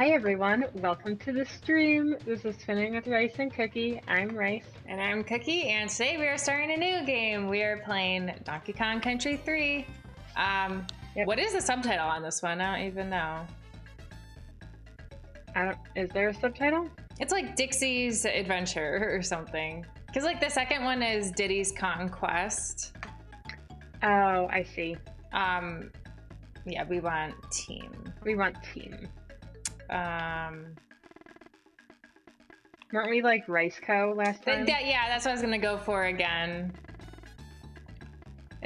Hi everyone, welcome to the stream. This is Spinning with Rice and Cookie. I'm Rice. And I'm Cookie, and today we are starting a new game. We are playing Donkey Kong Country 3. What is the subtitle on this one? I don't even know. Is there a subtitle? It's like Dixie's Adventure or something. Because like the second one is Diddy's Conquest. Oh, I see. Yeah, we want team. We want team. Weren't we like Rice Co. last time? Yeah, that's what I was gonna go for again.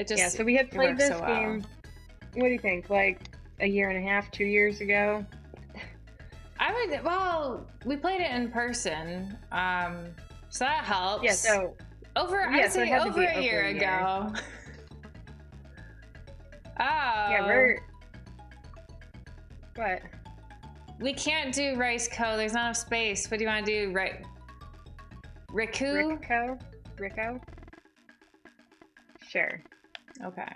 So we had played this game. What do you think? Like a year and a half, 2 years ago? We played it in person, so that helps. Yeah, so I'd say over a year ago. Oh. Yeah, What? We can't do Rice Co. There's not enough space. What do you want to do? Riku? Rico? Sure. Okay.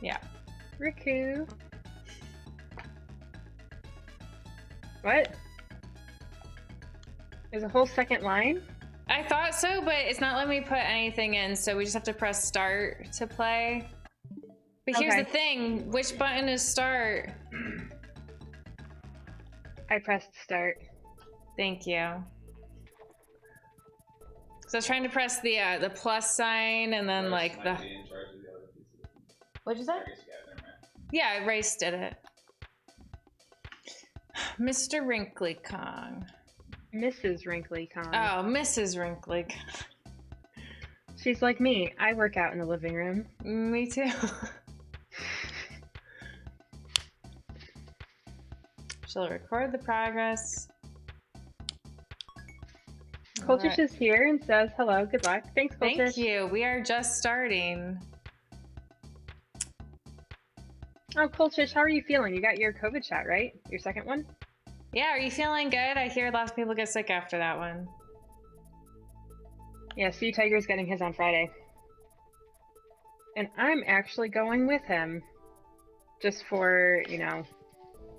Yeah. Riku. What? There's a whole second line? I thought so, but it's not letting me put anything in, so we just have to press start to play. But here's the thing, which button is start? I pressed start. Thank you. So I was trying to press the plus sign and then like the... What'd you say? Yeah, Rice did it. Mr. Wrinkly Kong. Mrs. Wrinkly Kong. Oh, Mrs. Wrinkly Kong. She's like me. I work out in the living room. Me too. She'll record the progress. Coltish is here and says hello. Good luck. Thanks, Coltish. Thank you. We are just starting. Oh, Coltish, how are you feeling? You got your COVID shot, right? Your second one? Yeah, are you feeling good? I hear lots of people get sick after that one. Yeah, Sea Tiger's getting his on Friday. And I'm actually going with him. Just for,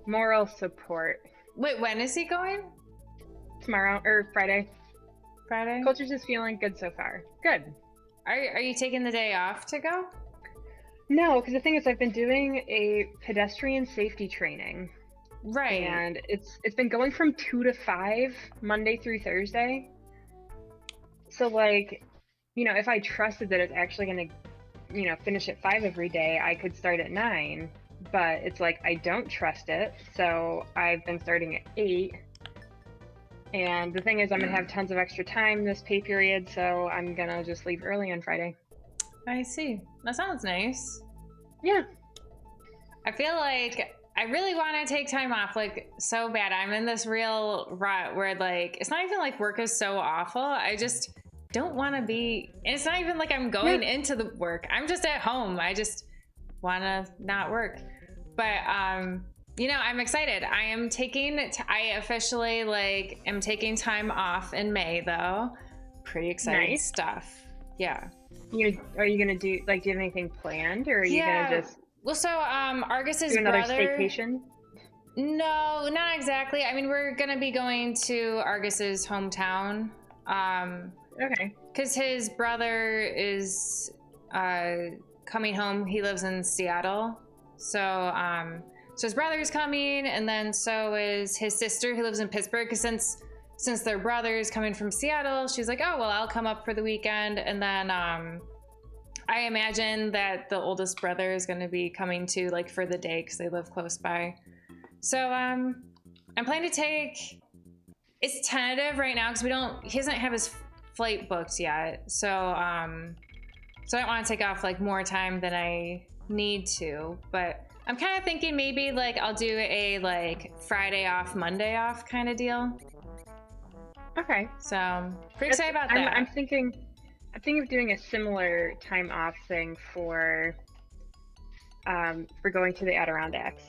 moral support. Wait, when is he going? Tomorrow, or Friday. Friday? Coltish is feeling good so far. Good. Are you taking the day off to go? No, because the thing is I've been doing a pedestrian safety training. Right. And it's been going from 2 to 5, Monday through Thursday. So like, if I trusted that it's actually going to, finish at 5 every day, I could start at 9. But it's like, I don't trust it. So I've been starting at 8. And the thing is, I'm going to have tons of extra time this pay period. So I'm going to just leave early on Friday. I see. That sounds nice. Yeah. I feel like I really want to take time off, like, so bad. I'm in this real rut where, like, it's not even like work is so awful. I just don't want to be, and it's not even like I'm going into the work. I'm just at home. I just want to not work. But, I'm excited. I am I officially, am taking time off in May, though. Pretty exciting stuff. Yeah. Are you gonna do you have anything planned, or are you gonna just Argus's do another brother staycation? No, not exactly. I mean, we're gonna be going to Argus's hometown. Okay. Because his brother is coming home. He lives in Seattle, so his brother's coming, and then so is his sister who lives in Pittsburgh. Because since their brother is coming from Seattle, she's like, oh, well, I'll come up for the weekend. And then I imagine that the oldest brother is going to be coming too, for the day, because they live close by. So I'm planning to take, it's tentative right now because he doesn't have his flight booked yet. So I don't want to take off more time than I need to, but I'm kind of thinking maybe I'll do a Friday off, Monday off kind of deal. Okay. So pretty excited about that. I'm thinking of doing a similar time off thing for going to the Adirondacks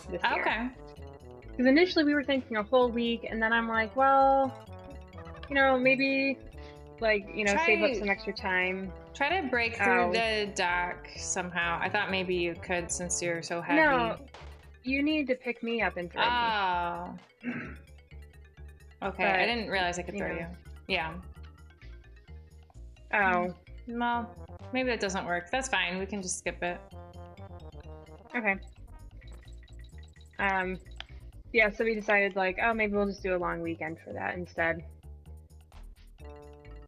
this year. Okay. Because initially we were thinking a whole week, and then I'm like, well, maybe save up some extra time. Try to break through the dock somehow. I thought maybe you could, since you're so heavy. You need to pick me up and throw me. Oh. Okay, But, I didn't realize I could you throw know. you. Yeah. Oh, Well, maybe that doesn't work. That's fine. We can just skip it. okay. Yeah, so we decided like, oh, maybe we'll just do a long weekend for that instead.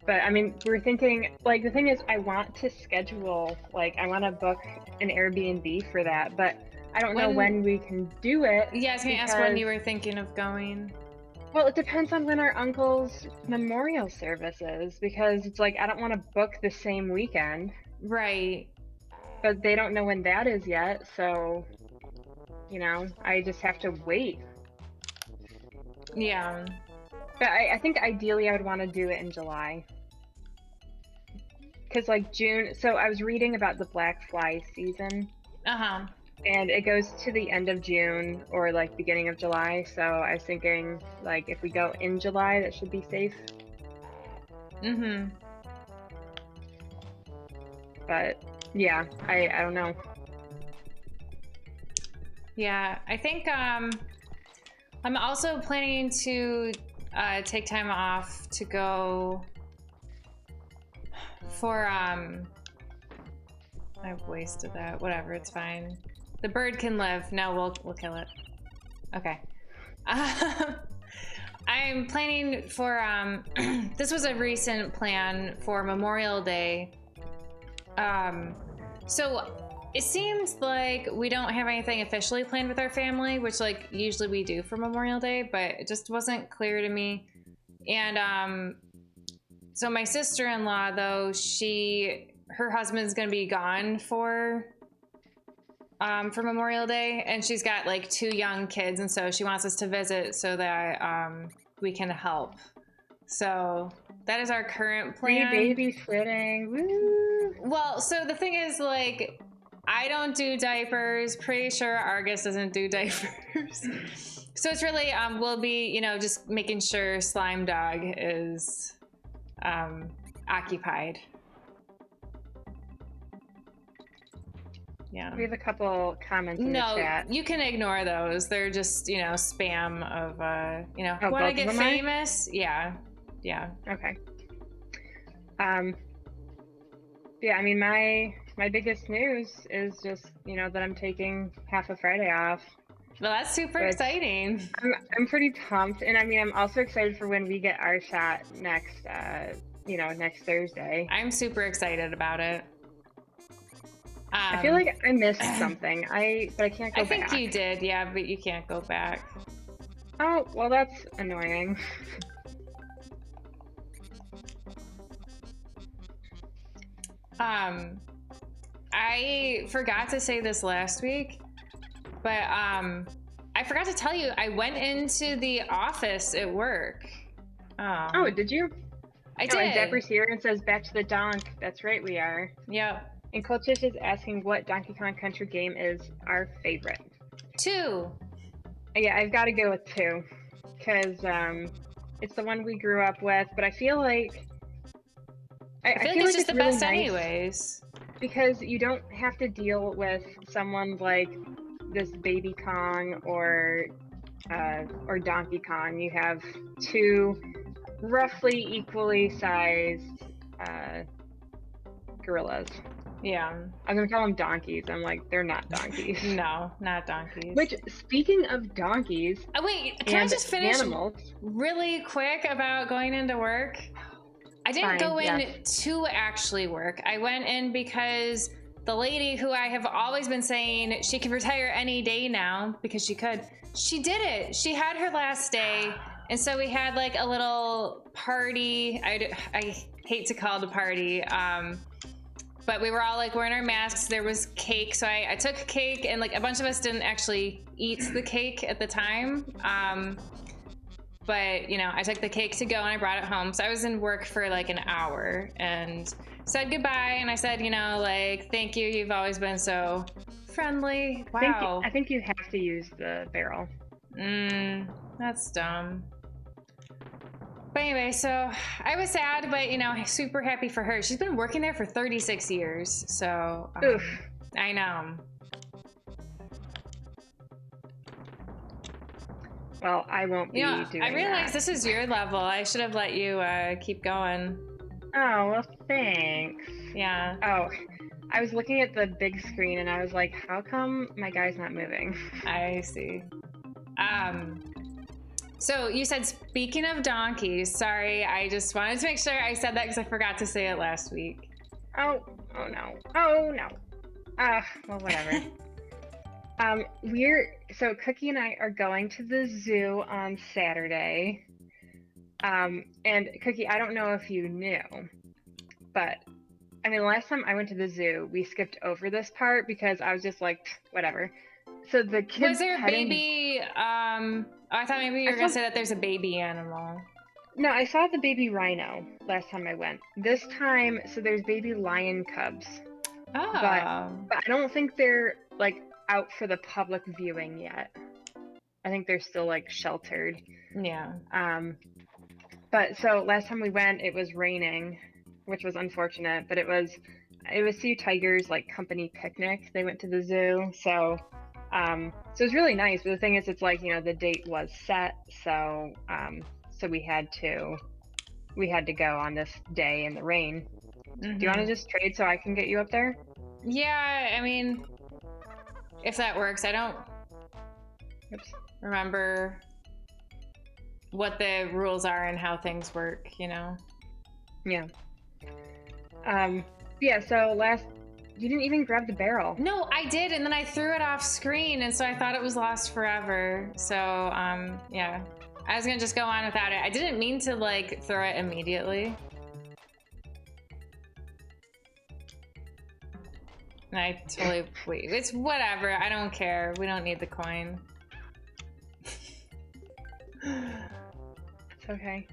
But I mean, we're thinking like the thing is, I want to schedule like I want to book an Airbnb for that, but I don't know when we can do it. Yeah, I was gonna ask when you were thinking of going. Well, it depends on when our uncle's memorial service is because it's like I don't want to book the same weekend, Right. but they don't know when that is yet, so you know, I just have to wait. Yeah. But I think ideally I would want to do it in July. Because like June, so I was reading about the black fly season Uh-huh. and it goes to the end of June or like beginning of July. So I was thinking like if we go in July, that should be safe. Mm-hmm. But yeah, I don't know. Yeah, I think I'm also planning to take time off to go for I've wasted that. Whatever, it's fine. The bird can live. No, we'll kill it. Okay. I'm planning for this was a recent plan for Memorial Day. So it seems like we don't have anything officially planned with our family, which like usually we do for Memorial Day, but it just wasn't clear to me. And so my sister-in-law, though, her husband's gonna be gone for Memorial Day, and she's got like 2 young kids, and so she wants us to visit so that we can help. So that is our current plan. Free babysitting. Woo! Well, so the thing is, like, I don't do diapers. Pretty sure Argus doesn't do diapers. So it's really we'll be, you know, just making sure Slime Dog is occupied. Yeah. We have a couple comments in the chat. No, you can ignore those. They're just, you know, spam of you know, Oh, want to both get of them are? famous? Yeah. Yeah. Okay. Yeah, I mean my biggest news is just, you know, that I'm taking half a Friday off. Well, that's super Which- exciting. I'm pretty pumped, and I mean I'm also excited for when we get our shot next next Thursday. I'm super excited about it. I feel like I missed something. but I can't go I think back. you did, yeah, but you can't go back. Oh, well that's annoying. I forgot to say this last week, but I forgot to tell you I went into the office at work. Oh, did you? I Oh, and did. Deborah's here and says back to the donk. That's right, we are. Yep. And Colchis is asking what Donkey Kong Country game is our favorite. 2. Yeah, I've got to go with 2 because it's the one we grew up with. But I feel like I feel like it's just the really best nice anyways. because you don't have to deal with someone like this Baby Kong or Donkey Kong. You have 2 roughly equally sized gorillas. Yeah. I'm gonna call them donkeys. I'm like, they're not donkeys. No, not donkeys. Which, speaking of donkeys, Oh, wait, can I and just finish animals, really quick about going into work? I didn't go in yes. to actually work. I went in because the lady who I have always been saying she could retire any day now because she could, she did it. She had her last day. And so we had like a little party. I hate to call it a party. But we were all like wearing our masks. There was cake. So I took cake, and like a bunch of us didn't actually eat the cake at the time. But you know, I took the cake to go and I brought it home. So I was in work for like an hour and said goodbye. And I said, you know, like, thank you. You've always been so friendly. Wow. I think you have to use the barrel. That's dumb. But anyway, so I was sad, but you know, super happy for her. She's been working there for 36 years. So Oof. I know. Well, I won't be doing I realize that. this is your level. I should have let you keep going. Oh, well, thanks. Yeah. Oh, I was looking at the big screen and I was like, how come my guy's not moving? I see. So you said, speaking of donkeys, sorry, I just wanted to make sure I said that because I forgot to say it last week. Oh no. Well, whatever. So Cookie and I are going to the zoo on Saturday. And Cookie, I don't know if you knew, but I mean, last time I went to the zoo, we skipped over this part because I was just like, whatever. So the kids Was there a baby? I thought maybe you were gonna say that there's a baby animal. No, I saw the baby rhino last time I went. This time, so there's baby lion cubs. Oh. But I don't think they're like out for the public viewing yet. I think they're still like sheltered. Yeah. But so last time we went, it was raining, which was unfortunate. But it was Sea Tigers like company picnic. They went to the zoo, so it was really nice. But the thing is, it's like the date was set, so we had to go on this day in the rain. Mm-hmm. Do you want to just trade so I can get you up there? Yeah, I mean, if that works. I don't remember what the rules are and how things work, Yeah. Yeah, so you didn't even grab the barrel. No, I did, and then I threw it off screen, and so I thought it was lost forever. So, yeah. I was gonna just go on without it. I didn't mean to, like, throw it immediately. And I totally... Wait, it's whatever. I don't care. We don't need the coin. It's okay.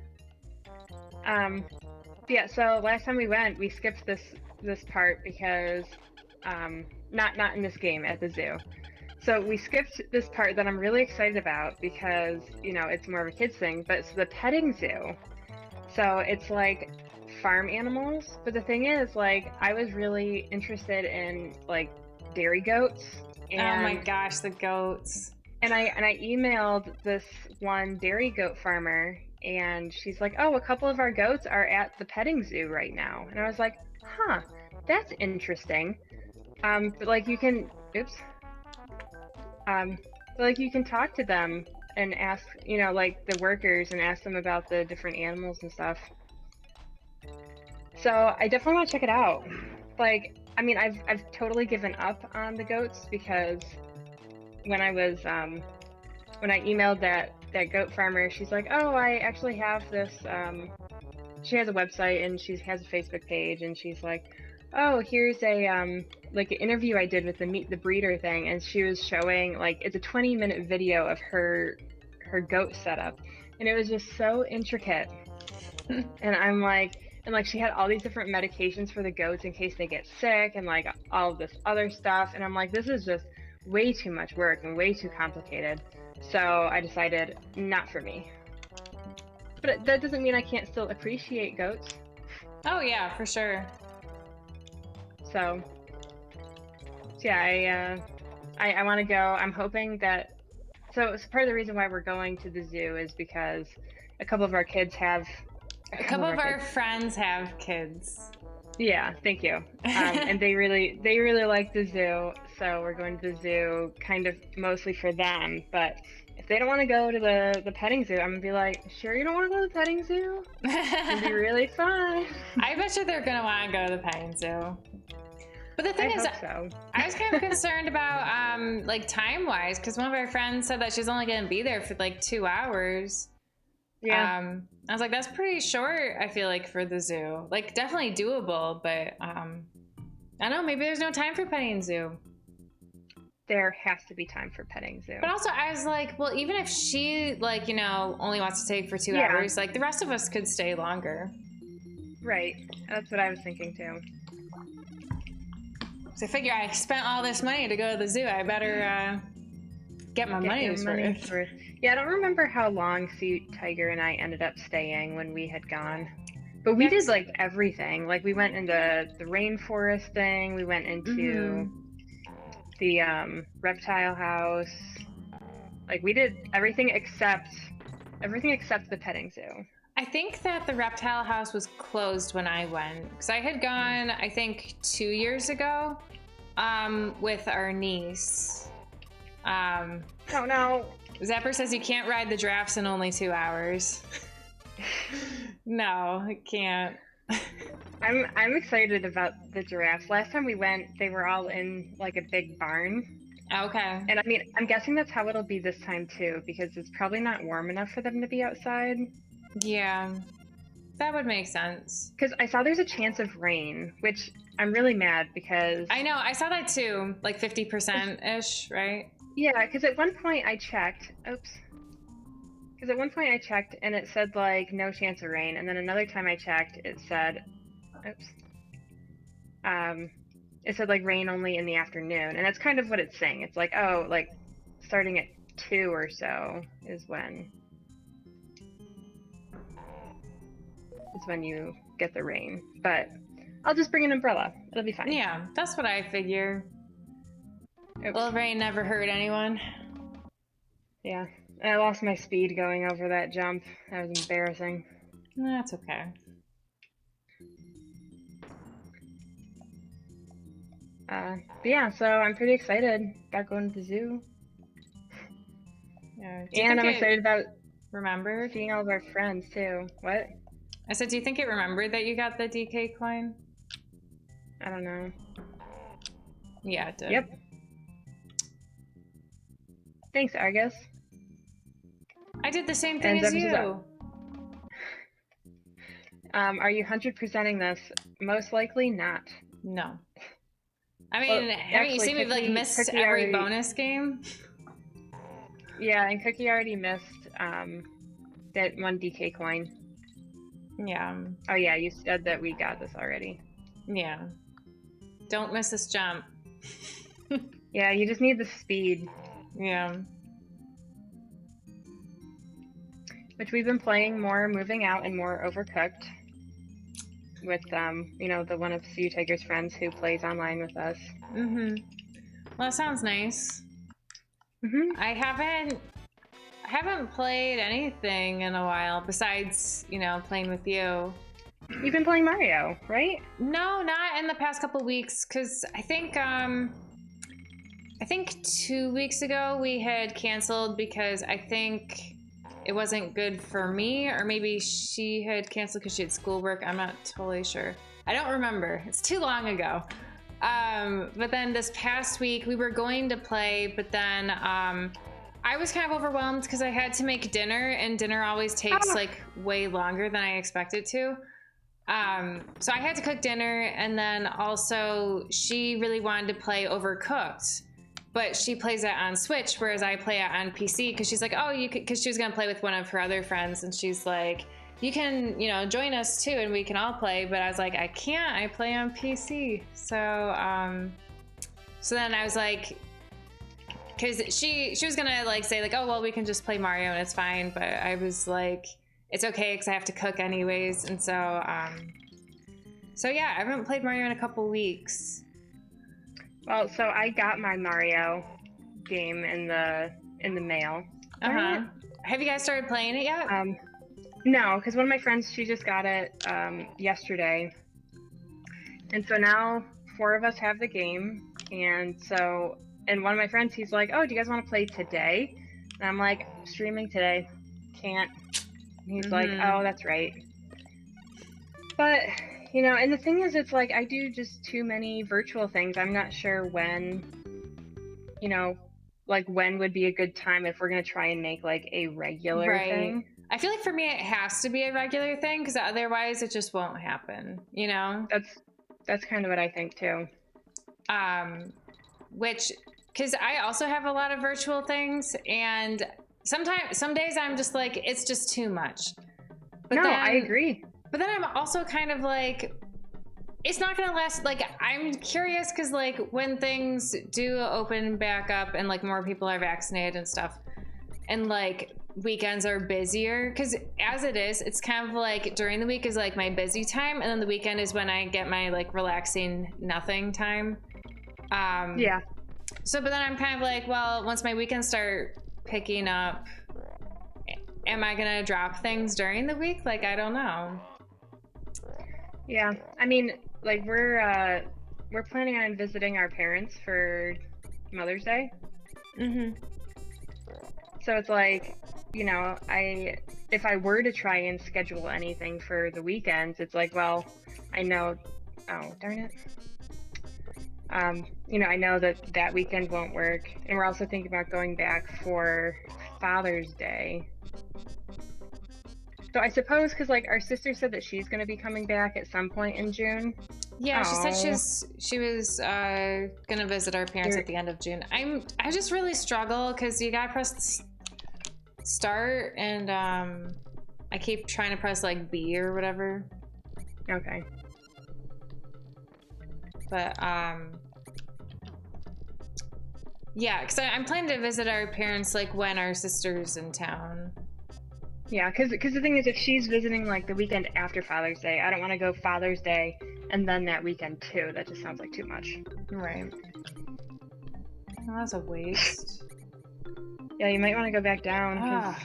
Yeah, so last time we went, we skipped this part because not in this game, at the zoo. So we skipped this part that I'm really excited about because it's more of a kids thing, but it's the petting zoo. So it's like farm animals, but the thing is, like, I was really interested in like dairy goats. And, oh my gosh, the goats. And I emailed this one dairy goat farmer, and she's like, oh, a couple of our goats are at the petting zoo right now. And I was like, huh, that's interesting. But like you can you can talk to them and ask, like the workers, and ask them about the different animals and stuff. So I definitely want to check it out. Like, I mean, I've totally given up on the goats because when I emailed that goat farmer, she's like, oh, I actually have this, she has a website and she has a Facebook page, and she's like, oh, here's a like an interview I did with the Meet the Breeder thing, and she was showing, like, it's a 20-minute video of her goat setup, and it was just so intricate. And I'm like, she had all these different medications for the goats in case they get sick, and like all of this other stuff, and I'm like, this is just way too much work and way too complicated. So I decided, not for me. But that doesn't mean I can't still appreciate goats. Oh yeah, for sure. So yeah, I want to go. I'm hoping that. So part of the reason why we're going to the zoo is because a couple of our kids have. A couple of our friends have kids. Yeah, thank you. And they really like the zoo, so we're going to the zoo kind of mostly for them. But if they don't want to go to the petting zoo, I'm gonna be like, sure, you don't want to go to the petting zoo? It'd be really fun. I bet you they're gonna want to go to the petting zoo. But the thing is, so. I was kind of concerned about like time-wise, because one of our friends said that she's only gonna be there for like 2 hours. Yeah. I was like, that's pretty short, I feel like, for the zoo. Like, definitely doable, but I don't know, maybe there's no time for petting zoo. There has to be time for petting zoo. But also, I was like, well, even if she, like, only wants to stay for 2 hours, like, the rest of us could stay longer. Right. That's what I was thinking, too. So I figure I spent all this money to go to the zoo. I better get my money's worth. Yeah, I don't remember how long Sea Tiger and I ended up staying when we had gone. But we did, like, everything. Like, we went into the rainforest thing. We went into the reptile house. Like we did everything except the petting zoo. I think that the reptile house was closed when I went, because I had gone, I think 2 years ago, with our niece. Oh no. Zapper says you can't ride the giraffes in only 2 hours. No, I can't. I'm excited about the giraffes. Last time we went, they were all in like a big barn. Okay. And I mean, I'm guessing that's how it'll be this time too, because it's probably not warm enough for them to be outside. Yeah, that would make sense. Because I saw there's a chance of rain, which I'm really mad because... I know, I saw that too, like 50%-ish, right? Yeah, because at one point I checked, because at one point I checked and it said like no chance of rain, and then another time I checked it said, it said like rain only in the afternoon, and that's kind of what it's saying. It's like, oh, like starting at 2 or so is when you get the rain. But I'll just bring an umbrella. It'll be fine. Yeah, that's what I figure. Oops. Well, rain never hurt anyone. Yeah, I lost my speed going over that jump. That was embarrassing. That's okay. But yeah, so I'm pretty excited about going to the zoo. Yeah. And I'm excited about remembered seeing all of our friends too. What? I said, do you think it remembered that you got the DK coin? I don't know. Yeah, it did. Yep. Thanks, Argus. I did the same thing as you. Are you 100%ing this? Most likely not. No. I mean, you seem to have like missed every bonus game. Yeah, and Cookie already missed that one DK coin. Yeah. Oh yeah, you said that we got this already. Yeah. Don't miss this jump. Yeah, you just need the speed. Yeah. Which we've been playing more Moving Out and more Overcooked with you know, the one of Sue Tiger's friends who plays online with us. Mm-hmm. Well, that sounds nice. Mm-hmm. I haven't played anything in a while besides, you know, playing with you. You've been playing Mario, right? No, not in the past couple weeks, because I think 2 weeks ago we had canceled because I think it wasn't good for me, or maybe she had canceled because she had schoolwork. I'm not totally sure. I don't remember. It's too long ago. But then this past week we were going to play, but then I was kind of overwhelmed because I had to make dinner, and dinner always takes like way longer than I expected to. So I had to cook dinner, and then also she really wanted to play Overcooked, but she plays it on Switch, whereas I play it on PC, because she's like, oh, you could, because she was gonna play with one of her other friends, and she's like, you can, you know, join us too, and we can all play. But I was like, I can't. I play on PC. So, so then I was like, because she was gonna like say like, oh well, we can just play Mario and it's fine. But I was like, it's okay because I have to cook anyways, and so, so yeah, I haven't played Mario in a couple weeks. Well, so I got my Mario game in the mail. Uh-huh. Have you guys started playing it yet? No, because one of my friends, she just got it yesterday. And so now 4 of us have the game. And one of my friends, he's like, oh, do you guys want to play today? And I'm like, streaming today. Can't. And he's like, oh, that's right. But, you know, and the thing is, it's like, I do just too many virtual things. I'm not sure when, you know, like when would be a good time if we're going to try and make like a regular thing. I feel like for me, it has to be a regular thing, because otherwise it just won't happen, you know? That's kind of what I think too. Because I also have a lot of virtual things, and some days I'm just like, it's just too much. But no, then, I agree. But then I'm also kind of like, it's not gonna last. Like, I'm curious because like when things do open back up and like more people are vaccinated and stuff, and like weekends are busier, because as it is, it's kind of like during the week is like my busy time, and then the weekend is when I get my like relaxing nothing time. Yeah. So, but then I'm kind of like, well, once my weekends start picking up. Am I gonna drop things during the week? Like, I don't know. Yeah, I mean, like we're planning on visiting our parents for Mother's Day. Mm-hmm. So it's like, you know, if I were to try and schedule anything for the weekends, it's like, well, I know, oh darn it. You know, I know that weekend won't work, and we're also thinking about going back for Father's Day. So I suppose because like our sister said that she's going to be coming back at some point in June. Yeah, she said Aw. she was gonna visit our parents at the end of June. I just really struggle because you gotta press start, and I keep trying to press like B or whatever. Okay. But yeah, because I'm planning to visit our parents like when our sister's in town. Yeah, because the thing is, if she's visiting like the weekend after Father's Day, I don't want to go Father's Day and then that weekend too. That just sounds like too much. Right. Well, that's a waste. Yeah, you might want to go back down. Ah,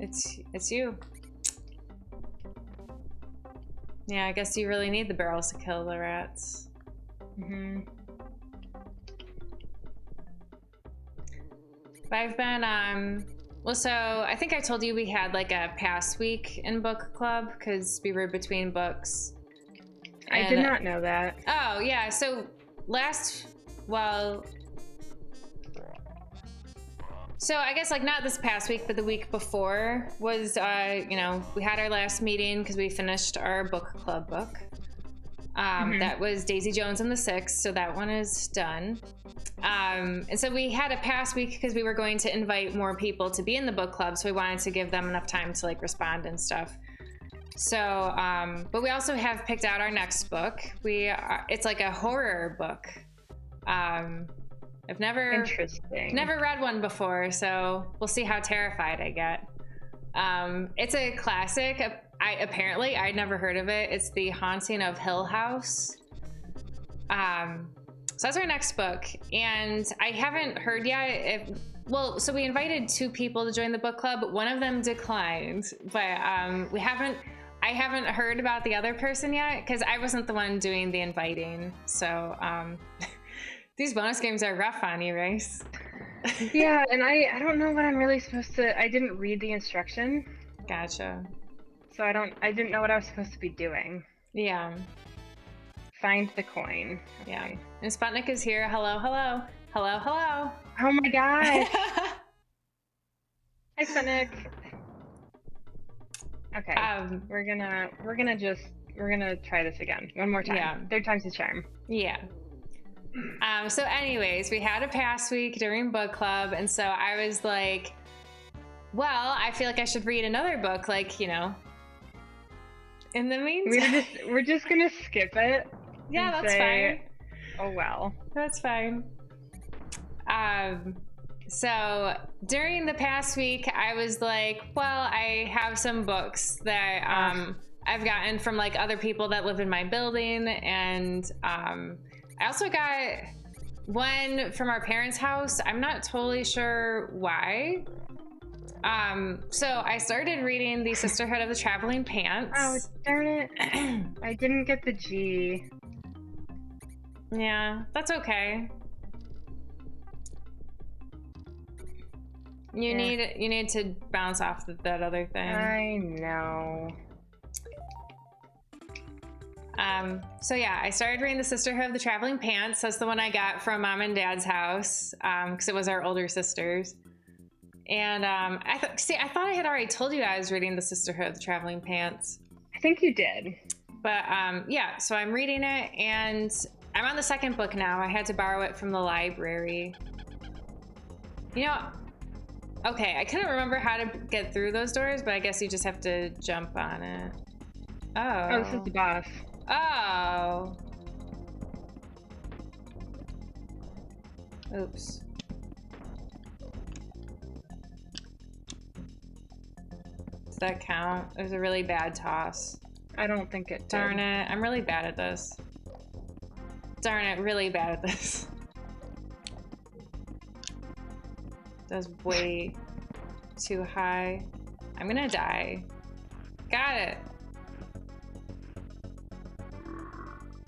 it's you. Yeah, I guess you really need the barrels to kill the rats. Mm-hmm. But I've been well, so I think I told you we had like a pass week in book club because we were between books. I did not know that. Oh yeah, so so I guess like not this past week, but the week before was you know, we had our last meeting because we finished our book club book. That was Daisy Jones and the Six, so that one is done. And so we had a pass week because we were going to invite more people to be in the book club, so we wanted to give them enough time to like respond and stuff. So, but we also have picked out our next book. It's like a horror book. I've never read one before, so we'll see how terrified I get. It's a classic. I'd never heard of it. It's The Haunting of Hill House. So that's our next book, and I haven't heard yet so we invited 2 people to join the book club, but one of them declined. But I haven't heard about the other person yet because I wasn't the one doing the inviting. So these bonus games are rough on you, Rice. Yeah, and I don't know what I'm really supposed to. I didn't read the instruction. Gotcha. So I didn't know what I was supposed to be doing. Yeah. Find the coin. Okay. Yeah. And Sputnik is here. Hello, hello. Hello, hello. Oh my gosh. Hi, Sputnik. Okay. We're gonna try this again. One more time. Yeah. 3rd time's the charm. Yeah. So anyways, we had a pass week during book club, and so I was like, well, I feel like I should read another book, like, you know, in the meantime. We're just gonna skip it. Yeah, that's fine. Oh well. That's fine. So during the past week, I was like, well, I have some books that I've gotten from like other people that live in my building, and I also got one from our parents' house. I'm not totally sure why. So I started reading The Sisterhood of the Traveling Pants. Oh, darn it. I didn't get the G. Yeah, that's okay. You need to bounce off that other thing. I know. So yeah, I started reading The Sisterhood of the Traveling Pants. That's the one I got from Mom and Dad's house, because it was our older sisters. And I thought I had already told you I was reading The Sisterhood of the Traveling Pants. I think you did. But yeah, so I'm reading it, and I'm on the 2nd book now. I had to borrow it from the library. You know, okay, I couldn't remember how to get through those doors, but I guess you just have to jump on it. Oh, this is the boss. Oh. Oops. Does that count? It was a really bad toss. I don't think it did. Darn it. I'm really bad at this. Darn it, really bad at this. That's way too high. I'm gonna die. Got it.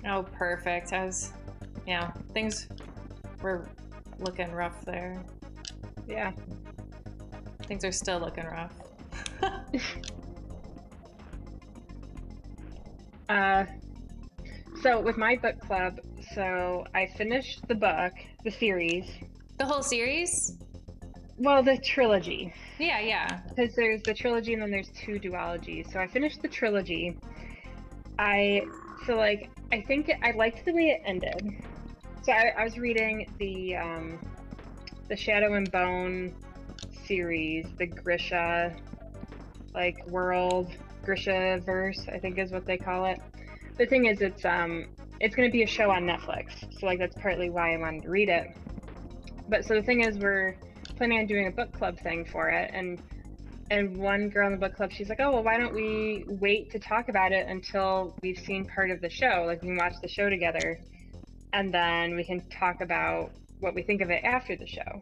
Oh, perfect. Things were looking rough there. Yeah. Things are still looking rough. So with my book club, so I finished the book, the series. The whole series? Well, the trilogy. Yeah. Because there's the trilogy and then there's 2 duologies. So I finished the trilogy. I think I liked the way it ended. So I was reading the Shadow and Bone series, the Grisha world, Grisha verse, I think is what they call it. The thing is, it's going to be a show on Netflix, so that's partly why I wanted to read it. But so the thing is, we're planning on doing a book club thing for it, and one girl in the book club, she's like, oh, well, why don't we wait to talk about it until we've seen part of the show? We can watch the show together, and then we can talk about what we think of it after the show,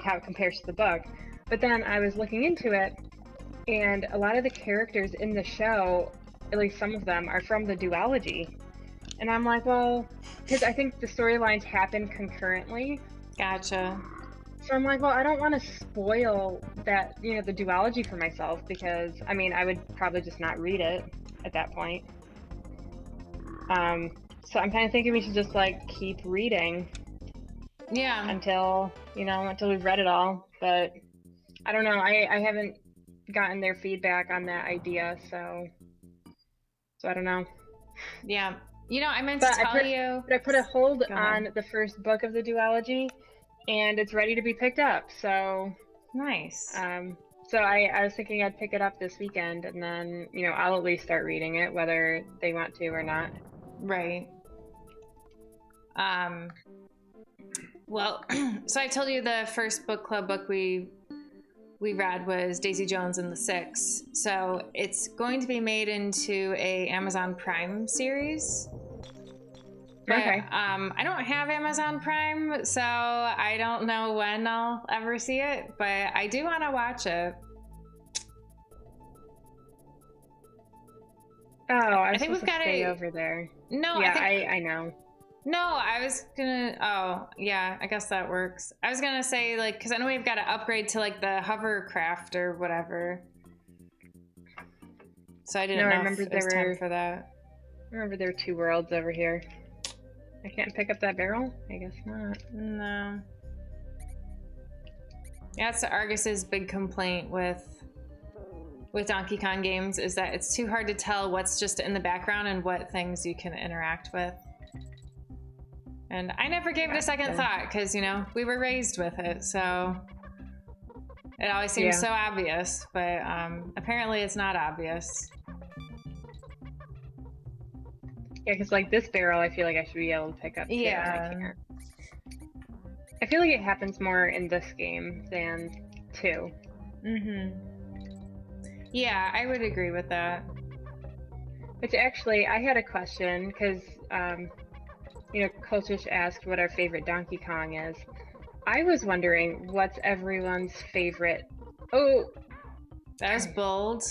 how it compares to the book. But then I was looking into it, and a lot of the characters in the show, at least some of them, are from the duology. And I'm like, well, because I think the storylines happen concurrently. Gotcha. So I'm like, well, I don't want to spoil that, the duology for myself, because, I would probably just not read it at that point. So I'm kind of thinking we should just, keep reading. Yeah. Until we've read it all. But I don't know. I haven't gotten their feedback on that idea, so I don't know. Yeah. I meant to tell you. But I put a hold on the first book of the duology, and it's ready to be picked up. So nice. So I was thinking I'd pick it up this weekend, and then I'll at least start reading it, whether they want to or not. Right. Well, so I told you the first book club book we read was Daisy Jones and the Six. So it's going to be made into a Amazon Prime series. But, okay. I don't have Amazon Prime, so I don't know when I'll ever see it, but I do want to watch it. Oh, I think we've got to stay over there. No, yeah, I know. No, I was gonna. Oh, yeah, I guess that works. I was gonna say because I know we've got to upgrade to the hovercraft or whatever. So I didn't know if it was time for that. I remember there were 2 worlds over here. I can't pick up that barrel? I guess not. No. Yeah, that's Argus's big complaint with Donkey Kong games, is that it's too hard to tell what's just in the background and what things you can interact with. And I never gave it a second thought because, we were raised with it, so it always seems so obvious, but apparently it's not obvious. Yeah, because this barrel, I feel like I should be able to pick up too. Yeah. I feel like it happens more in this game than 2. Mm-hmm. Yeah, I would agree with that. Which actually, I had a question because, Kultish asked what our favorite Donkey Kong is. I was wondering what's everyone's favorite. Oh, that was bold.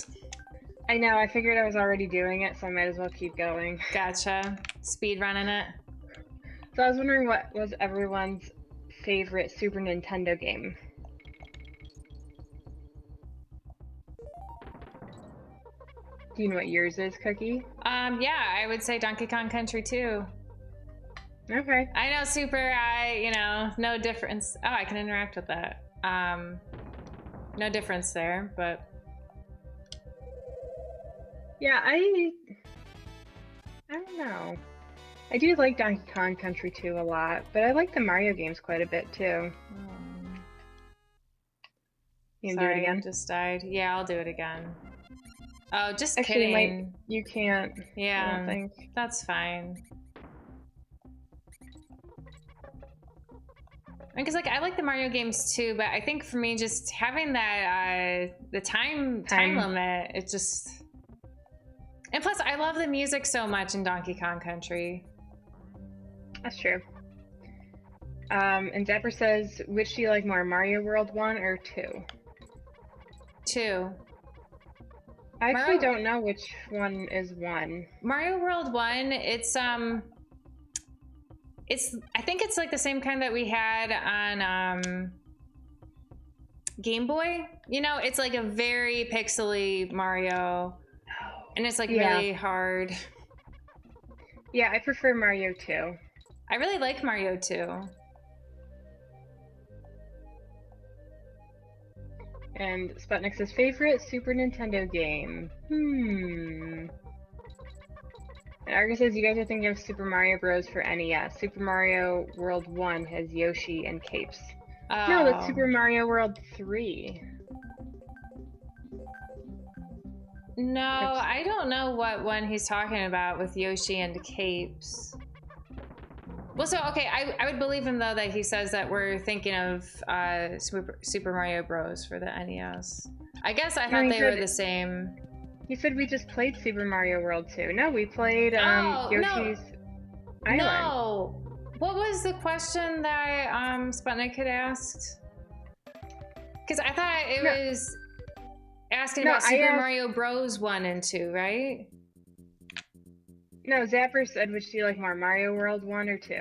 I know. I figured I was already doing it, so I might as well keep going. Gotcha. Speed running it. So I was wondering what was everyone's favorite Super Nintendo game. Do you know what yours is, Cookie? Yeah, I would say Donkey Kong Country 2. Okay. I know Super, no difference. Oh, I can interact with that. No difference there, but... Yeah, I don't know. I do like Donkey Kong Country 2 a lot, but I like the Mario games quite a bit too. You can do it again? Just died. Yeah, I'll do it again. Oh, just Actually, kidding. You can't. Yeah, I don't think. That's fine. Because I like the Mario games too, but I think for me, just having that the time limit, it just. And plus, I love the music so much in Donkey Kong Country. That's true. And Zapper says, which do you like more, Mario World 1 or 2? 2. I actually don't know which one is 1. Mario World 1, it's I think it's like the same kind that we had on Game Boy. You know, it's like a very pixely Mario, and it's like really hard. Yeah, I prefer Mario 2. I really like Mario 2. And Sputnik says, favorite Super Nintendo game? And Argus says, you guys are thinking of Super Mario Bros. For NES. Super Mario World 1 has Yoshi and Capes. Oh. No, that's Super Mario World 3. No, I don't know what one he's talking about with Yoshi and Capes. Well, so, okay, I would believe him, though, that he says that we're thinking of Super Mario Bros. For the NES. I guess I thought they were the same. He said we just played Super Mario World 2. No, we played Yoshi's Island. No! What was the question that Sputnik had asked? Because I thought it was asking about Super Mario Bros. 1 and 2, right? No, Zapper said, which do you like more, Mario World 1 or 2?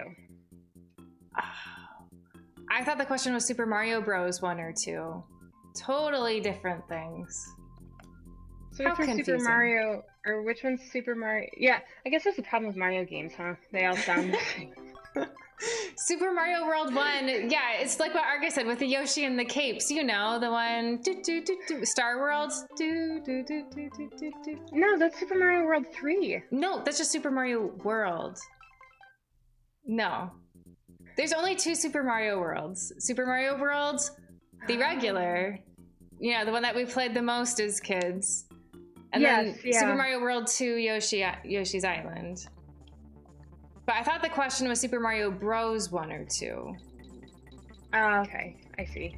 I thought the question was Super Mario Bros. 1 or 2. Totally different things. So which one's Super Mario, or which one's Super Mario? Yeah, I guess that's the problem with Mario games, huh? They all sound the same. Super Mario World 1, yeah, it's like what Argus said with the Yoshi and the Capes, you know, the one, Star World, No, that's Super Mario World 3. No, that's just Super Mario World. No. There's only 2 Super Mario Worlds. Super Mario World, the regular, you know, the one that we played the most as kids. And then Super Mario World 2, Yoshi's Island. But I thought the question was Super Mario Bros. 1 or 2. Oh, okay. I see.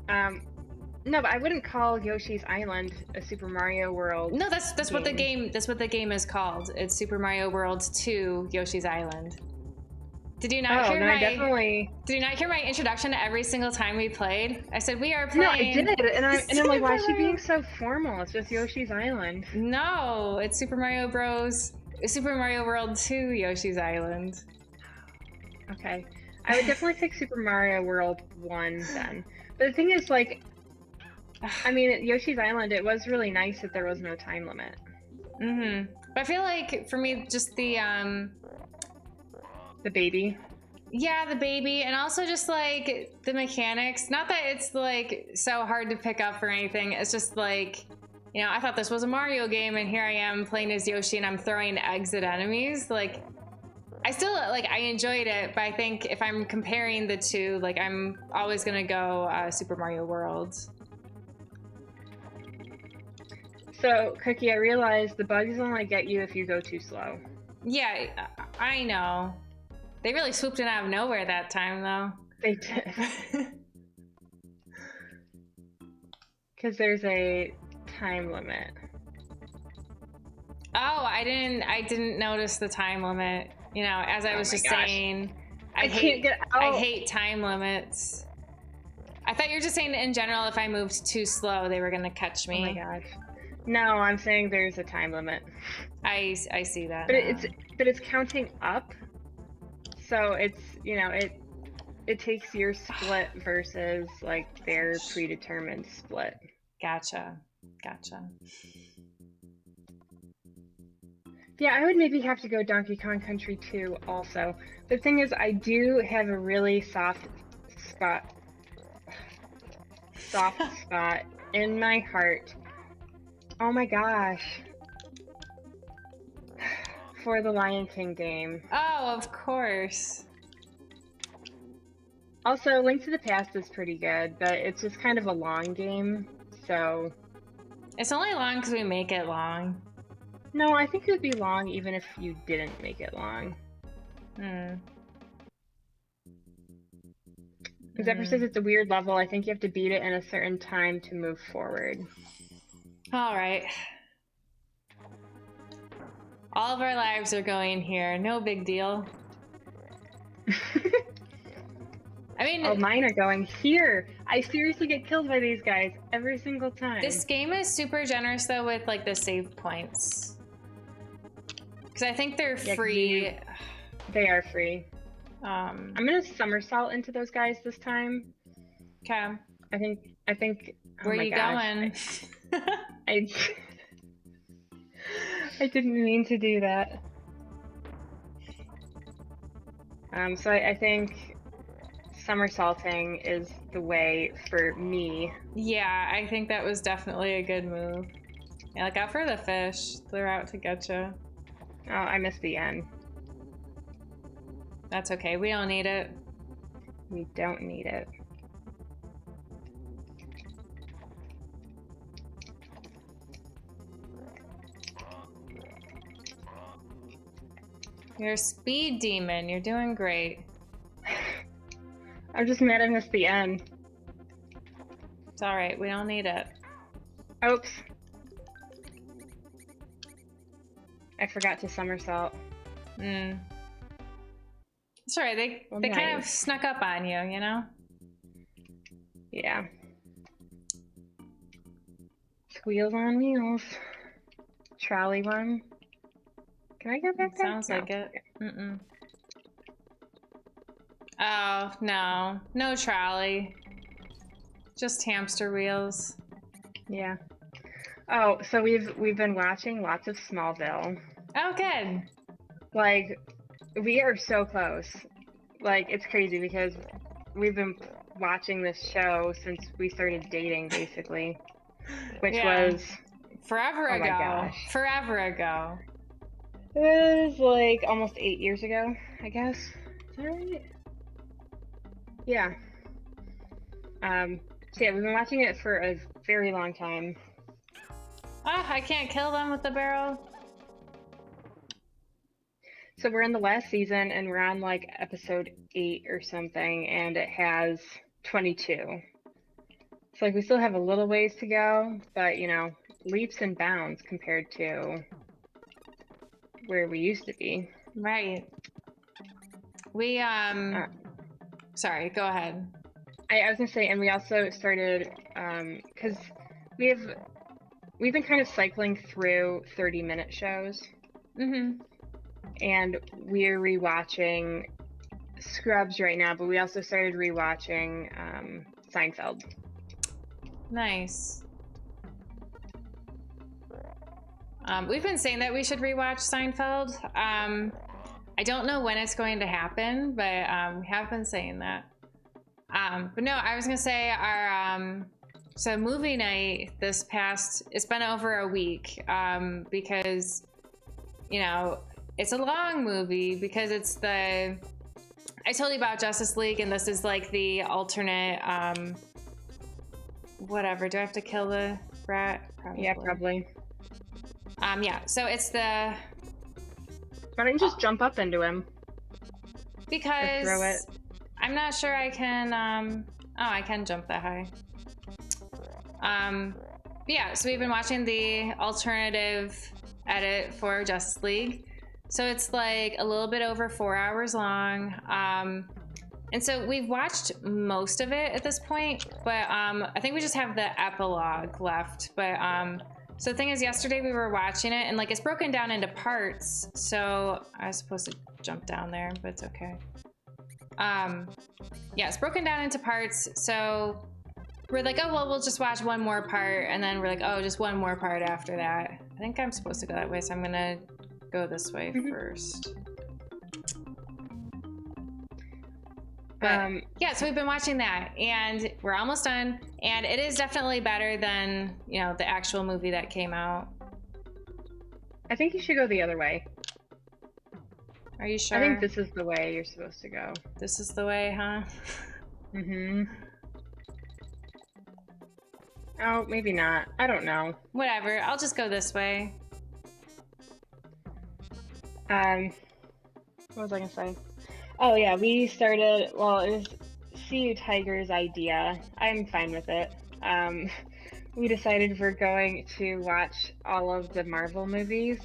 No, but I wouldn't call Yoshi's Island a Super Mario World. No, that's what the game is called. It's Super Mario World 2, Yoshi's Island. Did you not hear Did you not hear my introduction every single time we played? I said we are playing. No, I did, and I'm like, why is she being so formal? It's just Yoshi's Island. No, it's Super Mario Bros. Super Mario World 2, Yoshi's Island. Okay. I would definitely pick Super Mario World 1 then. But the thing is, like, I mean, at Yoshi's Island, it was really nice that there was no time limit. But I feel like, for me, just the baby. Yeah, the baby, and also just, like, the mechanics. Not that it's, like, so hard to pick up or anything. It's just, like, you know, I thought this was a Mario game, and here I am playing as Yoshi, and I'm throwing eggs at enemies. Like, I still, like, I enjoyed it, but I think if I'm comparing the two, like, I'm always gonna go Super Mario World. So, Cookie, I realized the bugs only get you if you go too slow. Yeah, I know. They really swooped in out of nowhere that time, though. They did. Because there's a time limit. Oh, I didn't notice the time limit. You know, as I was just saying, I hate time limits. I thought you were just saying in general, if I moved too slow, they were gonna catch me. Oh my gosh. No, I'm saying there's a time limit. I see that. But it's counting up. So it's, you know, it takes your split versus like their predetermined split. Gotcha. Yeah, I would maybe have to go Donkey Kong Country 2 also. The thing is, I do have a really soft spot in my heart. Oh my gosh. For the Lion King game. Oh, of course. Also, Link to the Past is pretty good, but it's just kind of a long game, so... It's only long because we make it long. No, I think it would be long even if you didn't make it long. Zephyr says it's a weird level. I think you have to beat it in a certain time to move forward. All right. All of our lives are going here. No big deal. I mean, Oh, mine are going here. I seriously get killed by these guys every single time. this game is super generous though with like the save points. Because I think they're free. They are free. I'm gonna somersault into those guys this time. Okay. I think. Where are you going? I didn't mean to do that. So I think somersaulting is the way for me. Yeah, I think that was definitely a good move. Yeah, look out for the fish. They're out to get you. Oh, I missed the end. That's okay. We don't need it. We don't need it. You're a speed demon. You're doing great. I'm just mad I missed the end. It's all right. We don't need it. Oops. I forgot to somersault. It's all right. They Nice. kind of snuck up on you, you know? Yeah. Squeals on wheels. Trolley one. Can I go back there? Sounds like it. Oh, no. No trolley. Just hamster wheels. Yeah. Oh, so we've been watching lots of Smallville. Oh, good. Like, we are so close. Like, it's crazy because we've been watching this show since we started dating, basically. Which was... Forever oh ago. my gosh. Forever ago. It was like almost 8 years ago, I guess. Is that right? Yeah. So yeah, we've been watching it for a very long time. Ah, I can't kill them with the barrel. So we're in the last season and we're on like episode 8 or something, and it has 22. So like we still have a little ways to go, but you know, leaps and bounds compared to where we used to be. Right. We sorry, go ahead. I was gonna say, and we also started because we've been kind of cycling through 30-minute shows. And we're rewatching Scrubs right now, but we also started rewatching Seinfeld. Nice. We've been saying that we should rewatch Seinfeld. I don't know when it's going to happen, but we have been saying that. But no, I was gonna say our so movie night this past, it's been over a week because you know it's a long movie because it's the, I told you about Justice League, and this is like the alternate whatever. Do I have to kill the rat? Probably. Yeah, probably. Yeah, so it's the, why don't you just jump up into him? Because or throw it. I'm not sure I can oh, I can jump that high. Yeah, so we've been watching the alternative edit for Justice League. So it's like a little bit over 4 hours long. And so we've watched most of it at this point, but I think we just have the epilogue left. But so the thing is, yesterday we were watching it and like it's broken down into parts. So I was supposed to jump down there, but it's okay. Yeah, it's broken down into parts. So we're like, oh, well, we'll just watch one more part. And then we're like, oh, just one more part after that. I think I'm supposed to go that way. So I'm going to go this way first. But yeah, so we've been watching that and we're almost done. And it is definitely better than, you know, the actual movie that came out. I think you should go the other way. Are you sure? I think this is the way you're supposed to go. This is the way, huh? Oh, maybe not. I don't know. Whatever. I'll just go this way. What was I gonna say? Oh yeah, we started, well, it was CU Tiger's idea. I'm fine with it. We decided we're going to watch all of the Marvel movies.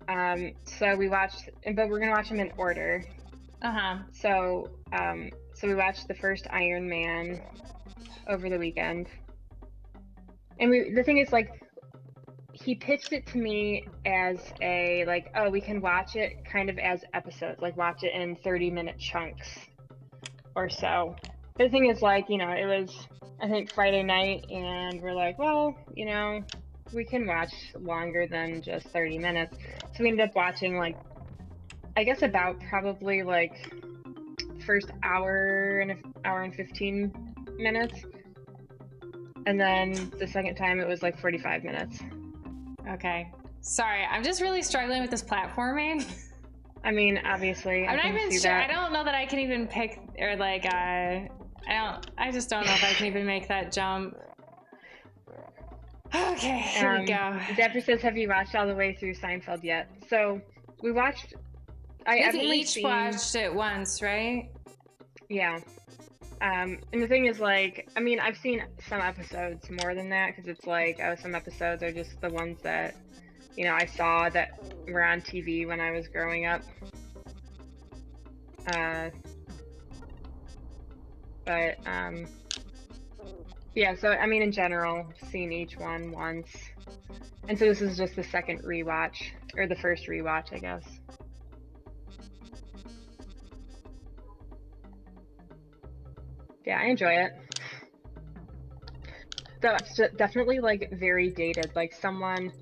So we watched, but we're gonna watch them in order. So, so we watched the first Iron Man over the weekend, and the thing is, like, he pitched it to me as a, like, oh, we can watch it kind of as episodes, like watch it in 30-minute chunks or so. But the thing is, like, you know, it was, I think, Friday night, and we're like, well, you know, we can watch longer than just 30 minutes. So we ended up watching, like, I guess about probably like first hour and 15 minutes, and then the second time it was like 45 minutes. Okay. Sorry, I'm just really struggling with this platforming. I mean, obviously, I'm I not can even see sure. that. I don't know that I can even pick, or like, I just don't know if I can even make that jump. Okay, here we go. Zephyr says, have you watched all the way through Seinfeld yet? So we watched. We've each watched it once, right? Yeah. And the thing is, like, I mean, I've seen some episodes more than that, because it's like, oh, some episodes are just the ones that, you know, I saw that were on TV when I was growing up. But yeah, so I mean, in general, seen each one once, and so this is just the second rewatch, or the first rewatch, I guess. Yeah, I enjoy it. So it's definitely like very dated. Like someone,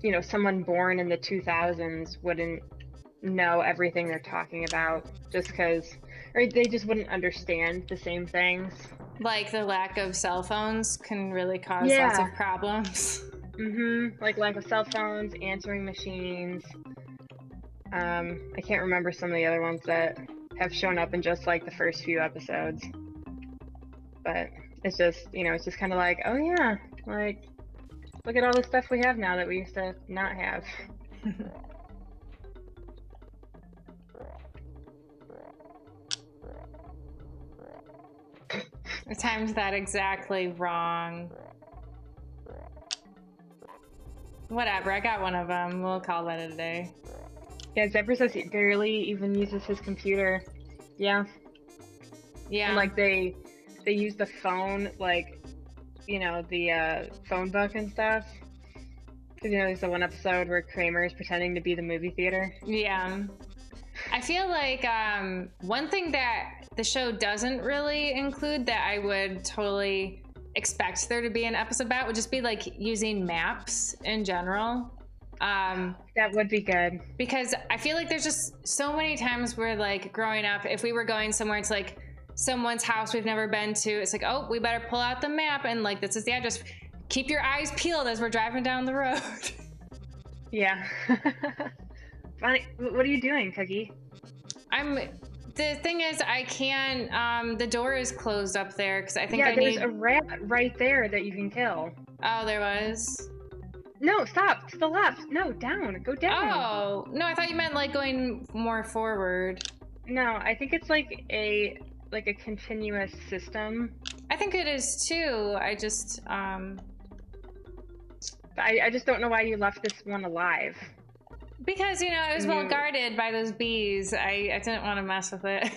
you know, someone born in the 2000s wouldn't know everything they're talking about, just because, or they just wouldn't understand the same things. Like the lack of cell phones can really cause lots of problems. Like lack of cell phones, answering machines. I can't remember some of the other ones that have shown up in just like the first few episodes. But it's just, you know, it's just kind of like, oh yeah, like, look at all the stuff we have now that we used to not have. I timed that exactly wrong. Whatever, I got one of them. We'll call that a day. Yeah, Zephyr says he barely even uses his computer. Yeah. Yeah. And like they use the phone, like, you know, the phone book and stuff. Because, you know, there's the one episode where Kramer is pretending to be the movie theater. Yeah. I feel like one thing that the show doesn't really include that I would totally expect there to be an episode about would just be like using maps in general. That would be good. Because I feel like there's just so many times where, like, growing up, if we were going somewhere, it's like someone's house we've never been to, it's like, oh, we better pull out the map and like, this is the address. Keep your eyes peeled as we're driving down the road. Yeah. Funny. What are you doing, Cookie? The thing is, I can't, the door is closed up there because I think there's a rat right there that you can kill. Oh, there was? No, stop, to the left. No, down, go down. Oh, no, I thought you meant like going more forward. No, I think it's like a continuous system. I think it is too. I just, I just don't know why you left this one alive. Because, you know, it was well guarded by those bees. I didn't want to mess with it.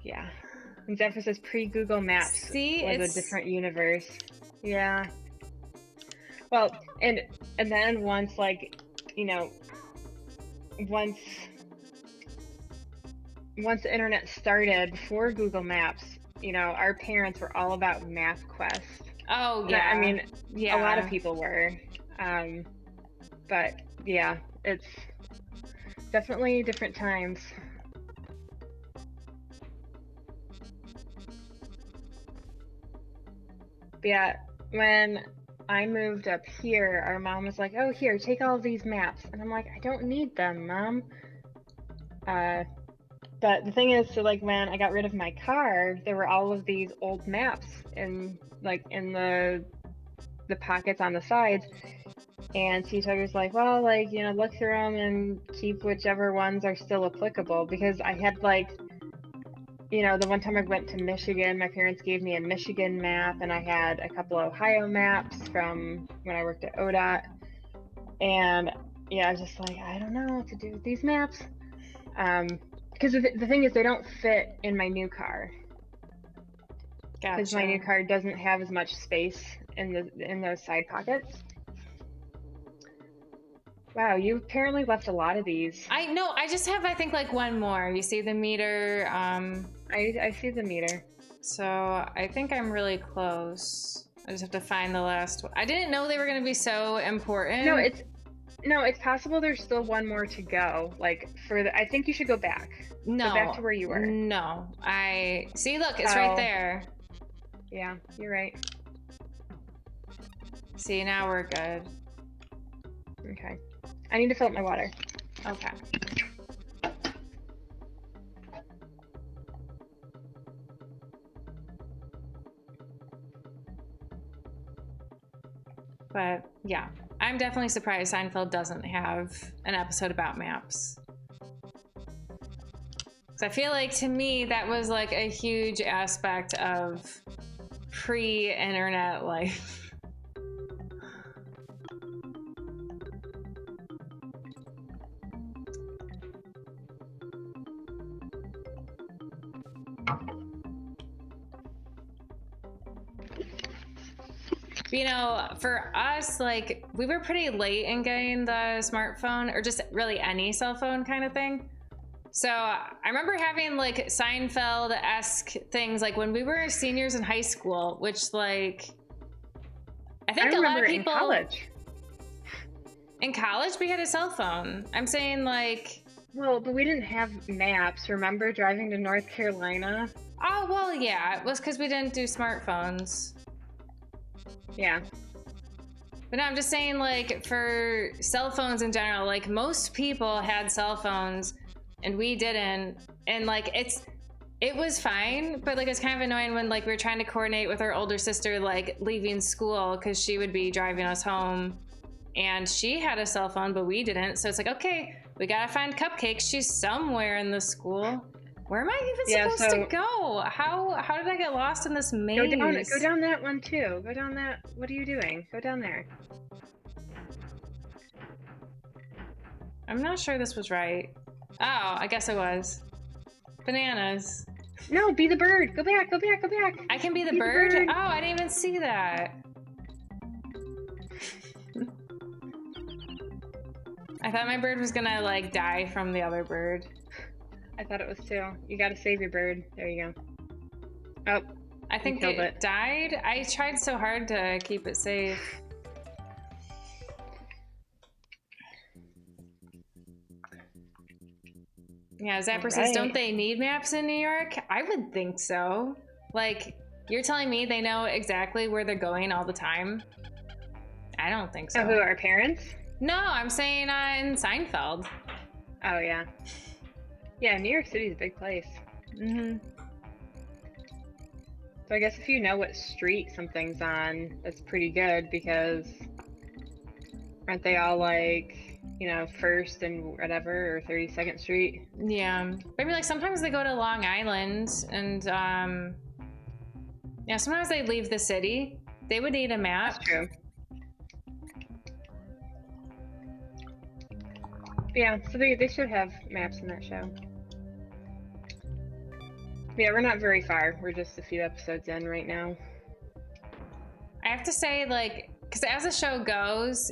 Yeah. And Zephyr says pre-Google Maps was a different universe. Yeah. Well, and then once, like, you know, once the internet started, before Google Maps, you know, our parents were all about MapQuest. Oh, yeah. I mean, a lot of people were. But yeah, it's definitely different times. But yeah, when I moved up here, our mom was like, oh, here, take all these maps. And I'm like, I don't need them, Mom. But the thing is, so like when I got rid of my car, there were all of these old maps in the pockets on the sides. And Sea Tiger's like, well, like, you know, look through them and keep whichever ones are still applicable. Because I had, like, you know, the one time I went to Michigan, my parents gave me a Michigan map, and I had a couple of Ohio maps from when I worked at ODOT. And yeah, I was just like, I don't know what to do with these maps. Because the thing is, they don't fit in my new car. Because my new car doesn't have as much space in those side pockets. Wow, you apparently left a lot of these. I know. I just have, I think, like one more. You see the meter? I see the meter. So I think I'm really close. I just have to find the last one. I didn't know they were going to be so important. No, it's possible there's still one more to go. Like I think you should go back. No. Go back to where you were. No. See, look, it's right there. Yeah, you're right. See, now we're good. Okay. I need to fill up my water. Okay. But yeah, I'm definitely surprised Seinfeld doesn't have an episode about maps. Because I feel like, to me, that was like a huge aspect of pre-internet life. You know, for us, like, we were pretty late in getting the smartphone, or just really any cell phone kind of thing. So I remember having like Seinfeld-esque things like when we were seniors in high school, which, like, I think a lot of people in college we had a cell phone. I'm saying, like, well, but we didn't have maps. Remember driving to North Carolina? Oh, well, yeah, it was because we didn't do smartphones. Yeah. But no, I'm just saying, like, for cell phones in general, like, most people had cell phones and we didn't. And, like, it was fine, but, like, it's kind of annoying when, like, we were trying to coordinate with our older sister, like, leaving school because she would be driving us home and she had a cell phone, but we didn't. So it's like, okay, we gotta find Cupcakes. She's somewhere in the school. Where am I even supposed to go? How did I get lost in this maze? Go down that one too. Go down that. What are you doing? Go down there. I'm not sure this was right. Oh, I guess it was. Bananas. No, be the bird. Go back, go back, go back. I can be the bird? Oh, I didn't even see that. I thought my bird was gonna, like, die from the other bird. I thought it was too. You gotta save your bird. There you go. Oh, I think it died. I tried so hard to keep it safe. Yeah, Zapper says, don't they need maps in New York? I would think so. Like, you're telling me they know exactly where they're going all the time? I don't think so. Oh, who, our parents? No, I'm saying in Seinfeld. Oh, yeah. Yeah, New York City is a big place. Mm-hmm. So I guess if you know what street something's on, that's pretty good, because aren't they all, like, you know, 1st and whatever, or 32nd Street? Yeah. Maybe, like, sometimes they go to Long Island, and, yeah, sometimes they leave the city. They would need a map. That's true. Yeah, so they should have maps in that show. Yeah, we're not very far. We're just a few episodes in right now. I have to say, like, because as the show goes,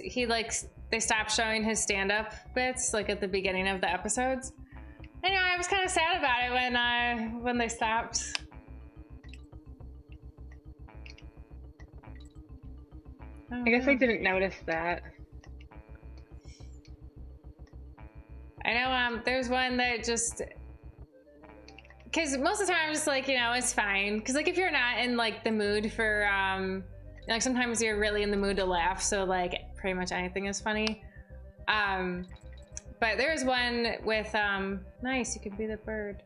they stop showing his stand-up bits, like, at the beginning of the episodes. I know, I was kind of sad about it when they stopped. I guess I didn't notice that. I know, there's one that just... Because most of the time I'm just like, you know, it's fine. Because, like, if you're not in, like, the mood for, like, sometimes you're really in the mood to laugh. So, like, pretty much anything is funny. But there's one with, nice, you could be the bird.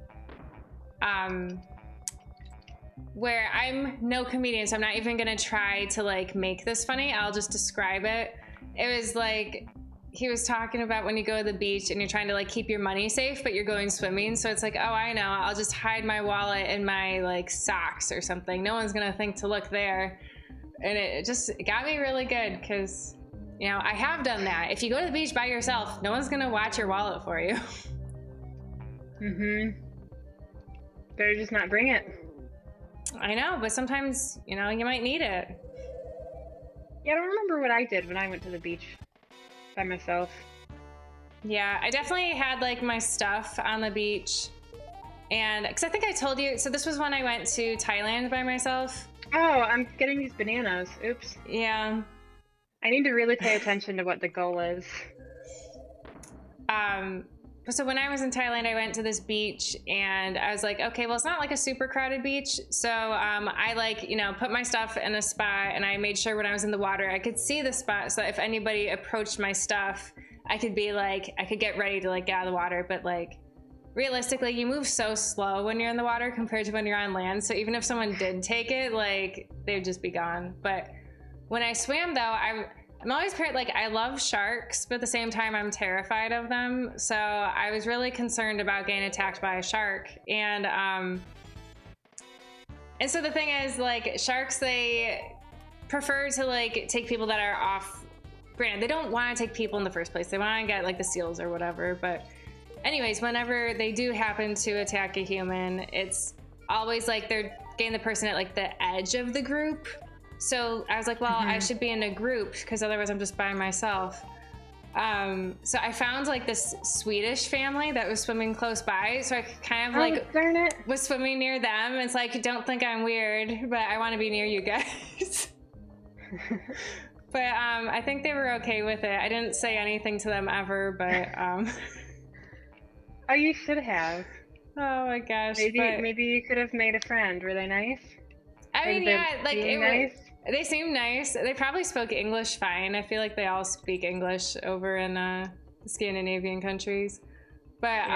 Where I'm no comedian, so I'm not even going to try to, like, make this funny. I'll just describe it. It was, like... He was talking about when you go to the beach and you're trying to, like, keep your money safe, but you're going swimming. So it's like, oh, I know, I'll just hide my wallet in my, like, socks or something. No one's gonna think to look there. And it just got me really good because, you know, I have done that. If you go to the beach by yourself, no one's gonna watch your wallet for you. Mm-hmm. Better just not bring it. I know, but sometimes, you know, you might need it. Yeah, I don't remember what I did when I went to the beach by myself. Yeah, I definitely had like my stuff on the beach. And because I think I told you, so this was when I went to Thailand by myself. Oh, I'm getting these bananas. Oops. Yeah. I need to really pay attention to what the goal is. So when I was in Thailand, I went to this beach and I was like, okay, well, it's not like a super crowded beach. So I like, you know, put my stuff in a spot and I made sure when I was in the water, I could see the spot. So that if anybody approached my stuff, I could be like, I could get ready to like get out of the water. But like, realistically, you move so slow when you're in the water compared to when you're on land. So even if someone did take it, like they'd just be gone. But when I swam though, I'm always paired, like I love sharks, but at the same time I'm terrified of them. So I was really concerned about getting attacked by a shark. And so the thing is, like, sharks, they prefer to like take people that are off. Granted, they don't want to take people in the first place. They want to get like the seals or whatever. But anyways, whenever they do happen to attack a human, it's always like they're getting the person at like the edge of the group. So I was like, well, I should be in a group because otherwise I'm just by myself. So I found like this Swedish family that was swimming close by. So I kind of like darn it. was swimming near them. It's like, don't think I'm weird, but I want to be near you guys. But I think they were okay with it. I didn't say anything to them ever, but Oh, you should have. oh my gosh. Maybe you could have made a friend. Were they nice? I mean, yeah, like it nice? They seemed nice. They probably spoke English fine. I feel like they all speak English over in the Scandinavian countries. But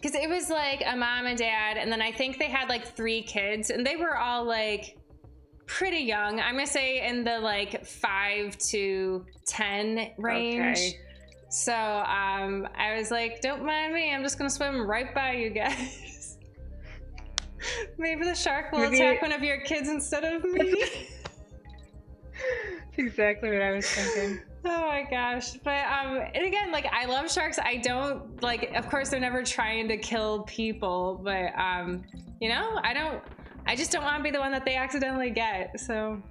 because it was like a mom and dad, and then I think they had like 3 kids, and they were all like pretty young. I'm gonna say in the like 5 to 10 range. Okay. So I was like, don't mind me, I'm just gonna swim right by you guys. Maybe the shark will attack one of your kids instead of me. That's exactly what I was thinking. Oh my gosh. But and again, like I love sharks. I don't like, of course they're never trying to kill people, but you know, I just don't want to be the one that they accidentally get. So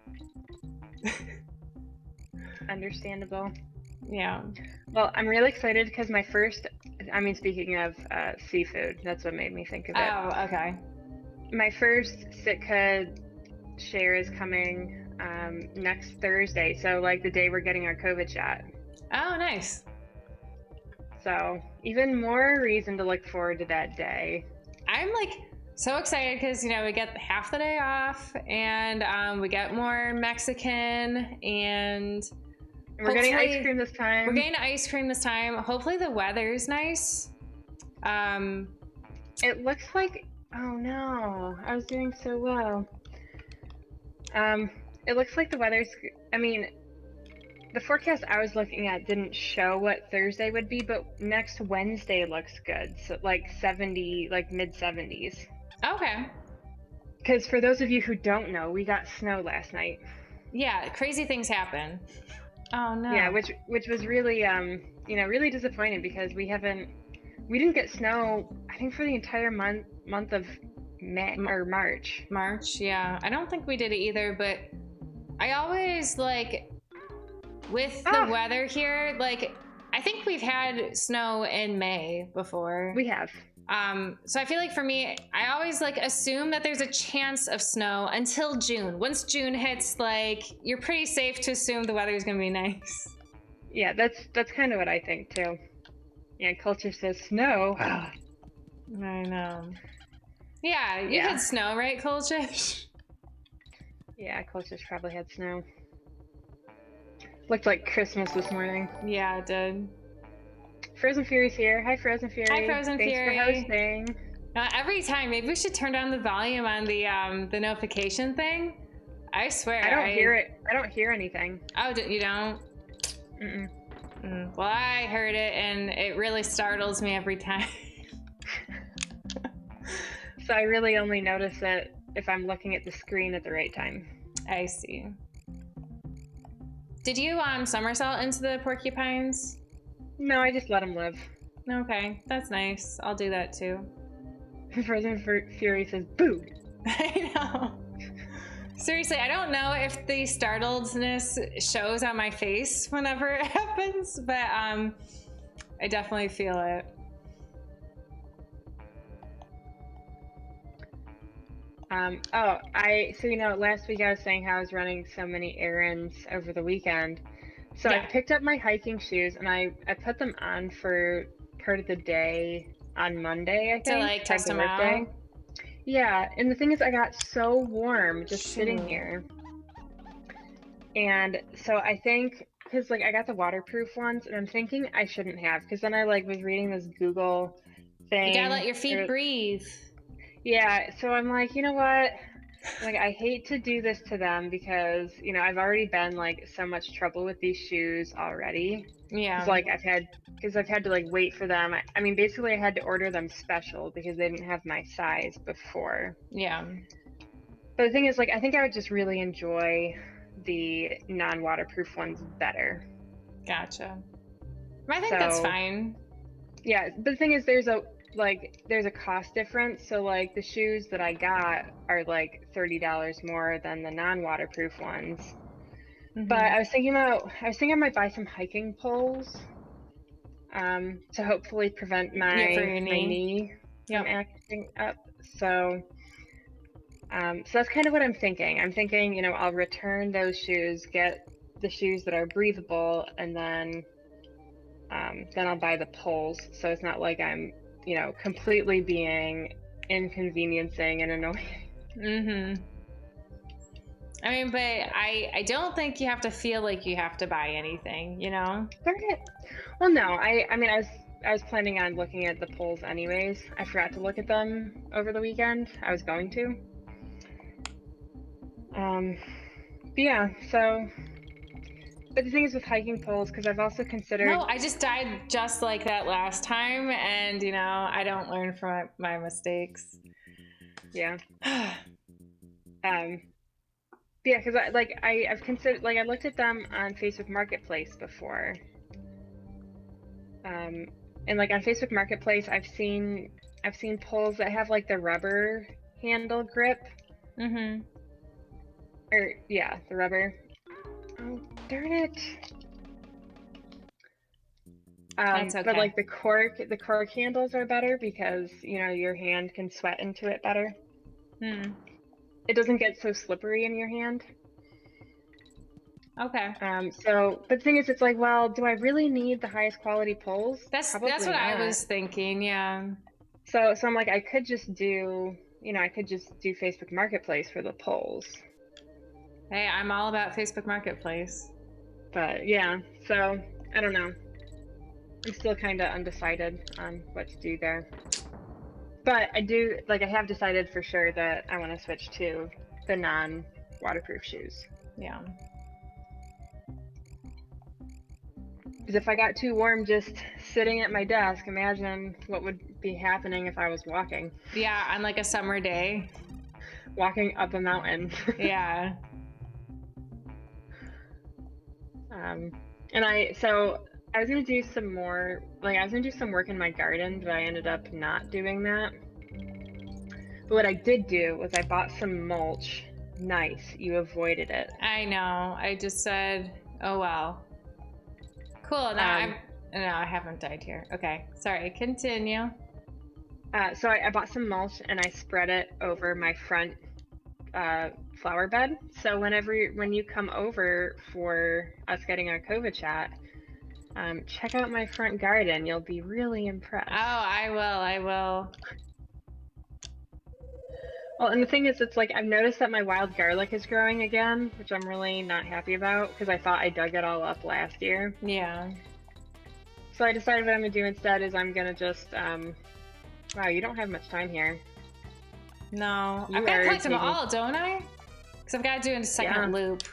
Understandable. yeah. Well, I'm really excited because speaking of seafood, that's what made me think of it. Oh, okay. My first Sitka share is coming next Thursday, so like the day we're getting our COVID shot. Oh, nice. So even more reason to look forward to that day. I'm like so excited because, you know, we get half the day off and we get more Mexican and we're getting ice cream this time. We're getting ice cream this time. Hopefully the weather's nice. It looks like, oh no, I was doing so well. It looks like the weather's, I mean, the forecast I was looking at didn't show what Thursday would be, but next Wednesday looks good. So like 70, like mid 70s. Okay. Because for those of you who don't know, we got snow last night. Yeah, crazy things happen. Oh no. Yeah, which was really really disappointing because we didn't get snow I think for the entire month of May or March. March, yeah. I don't think we did it either, but I always like with the weather here, like I think we've had snow in May before. We have. So I feel like for me, I always like assume that there's a chance of snow until June. Once June hits, like you're pretty safe to assume the weather's gonna be nice. Yeah, that's kind of what I think too. Yeah, culture says snow. I know. Yeah, you had snow, right, Culture? Yeah, culture's probably had snow. Looked like Christmas this morning. Yeah, it did. Frozen Fury's here. Hi, Frozen Fury. Hi, Frozen Fury. Thanks for hosting. Every time, maybe we should turn down the volume on the notification thing. I swear. I don't hear it. I don't hear anything. Oh, you don't? Mm-mm. Well, I heard it, and it really startles me every time. So I really only notice it if I'm looking at the screen at the right time. I see. Did you somersault into the porcupines? No, I just let them live. Okay, that's nice. I'll do that too. Frozen Fury says, boo! I know. Seriously, I don't know if the startledness shows on my face whenever it happens, but I definitely feel it. So last week I was saying how I was running so many errands over the weekend. So Yeah. I picked up my hiking shoes and I put them on for part of the day on Monday, I think. To like test them out. Yeah, and the thing is I got so warm just sitting Shoot. here. And so I think, because like I got the waterproof ones and I'm thinking I shouldn't have, because then I like was reading this Google thing. You gotta let your feet breathe. Yeah, so I'm like, you know what? Like, I hate to do this to them because, I've already been like so much trouble with these shoes already. Yeah. Because I've had to like wait for them. I mean, basically, I had to order them special because they didn't have my size before. Yeah. But the thing is, like, I think I would just really enjoy the non-waterproof ones better. Gotcha. I think that's fine. Yeah, but the thing is, there's a cost difference. So like the shoes that I got are like $30 more than the non-waterproof ones. Mm-hmm. But I was thinking I might buy some hiking poles to hopefully prevent my knee from acting up. So that's kind of what I'm thinking. I'm thinking, I'll return those shoes, get the shoes that are breathable, and then I'll buy the poles. So it's not like I'm completely being inconveniencing and annoying. Mm-hmm. I mean, but I don't think you have to feel like you have to buy anything, Darn it. Well, no, I mean, I was planning on looking at the polls anyways. I forgot to look at them over the weekend. I was going to. But yeah, so. But the thing is with hiking poles, because I've also considered. No, I just died just like that last time, and I don't learn from my mistakes. Yeah. Yeah, because I've considered, like, I looked at them on Facebook Marketplace before. And like on Facebook Marketplace, I've seen poles that have like the rubber handle grip. Mm-hmm. Or yeah, the rubber. Oh, darn it. That's okay. But like the cork handles are better because your hand can sweat into it better. It doesn't get so slippery in your hand. Okay. But the thing is, it's like, well, do I really need the highest quality poles? That's Probably what not. I was thinking. Yeah. So I'm like, I could just do Facebook Marketplace for the poles. Hey, I'm all about Facebook Marketplace. But yeah, so I don't know. I'm still kind of undecided on what to do there. But I have decided for sure that I want to switch to the non-waterproof shoes. Yeah. Because if I got too warm just sitting at my desk, imagine what would be happening if I was walking. Yeah, on like a summer day. Walking up a mountain. Yeah. And I was gonna do some more, I was gonna do some work in my garden, but I ended up not doing that. But what I did do was I bought some mulch. Nice, you avoided it. I know. I just said, oh well. Cool. Now I haven't died here. Okay, sorry. Continue. So I bought some mulch and I spread it over my front flower bed. So when you come over for us getting our COVID chat, check out my front garden. You'll be really impressed. Oh, I will. Well, and the thing is, it's like I've noticed that my wild garlic is growing again, which I'm really not happy about because I thought I dug it all up last year. Yeah. So I decided what I'm gonna do instead is I'm gonna just wow, you don't have much time here. No, I've got to collect them all, don't I? Because I've got to do a second loop.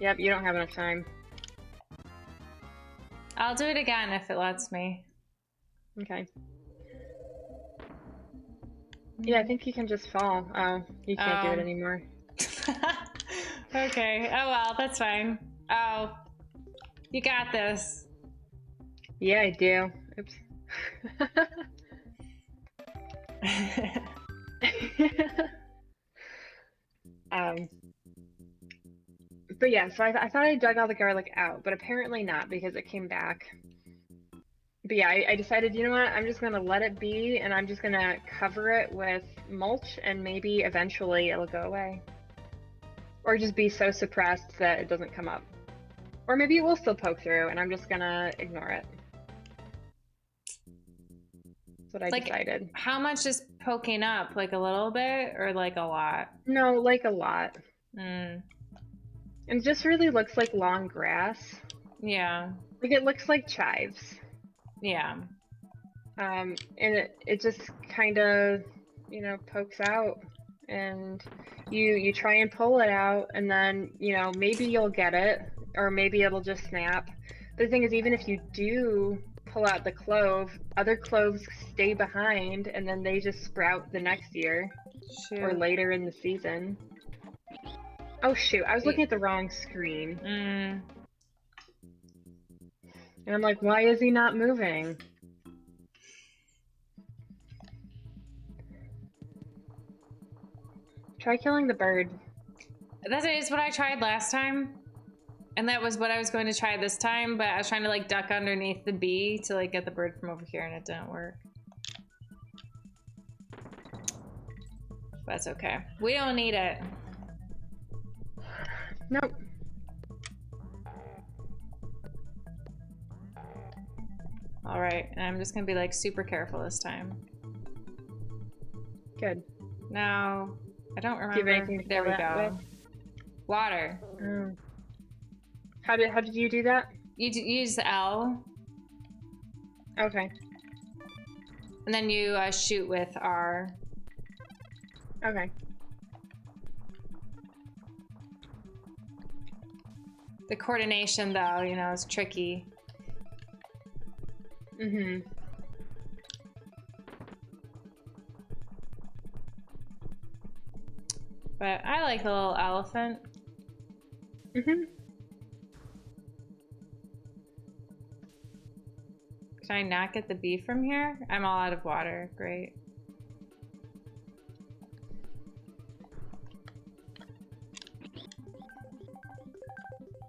Yep, you don't have enough time. I'll do it again if it lets me. Okay. Yeah, I think you can just fall. Oh, you can't do it anymore. Okay. Oh well, that's fine. Oh, you got this. Yeah, I do. Oops. um, but yeah, so I thought I dug all the garlic out, but apparently not because it came back. But yeah, I decided, you know what, I'm just gonna let it be, and I'm just gonna cover it with mulch, and maybe eventually it'll go away. Or just be so suppressed that it doesn't come up. Or maybe it will still poke through, and I'm just gonna ignore it. That's what I decided. How much is poking up? Like a little bit or like a lot? No, like a lot. Mm. It just really looks like long grass. Yeah. Like it looks like chives. Yeah. And it just kind of, you know, pokes out, and you try and pull it out, and then, you know, maybe you'll get it, or maybe it'll just snap. The thing is, even if you do pull out the clove, other cloves stay behind, and then they just sprout the next year. Shoot. Or later in the season. Oh shoot, I was looking at the wrong screen. Mm. And I'm like, why is he not moving? Try killing the bird. That's what I tried last time. And that was what I was going to try this time, but I was trying to like duck underneath the bee to like get the bird from over here, and it didn't work. That's okay. We don't need it. Nope. All right, and I'm just gonna be like super careful this time. Good. Now, I don't remember. Do you have anything to there we fill that go. Water. with? How did you do that? You use L, Okay. and then you shoot with R. Okay. The coordination, though, you know, is tricky. Mm-hmm. But I like the little elephant. Mm-hmm. Can I not get the bee from here? I'm all out of water. Great.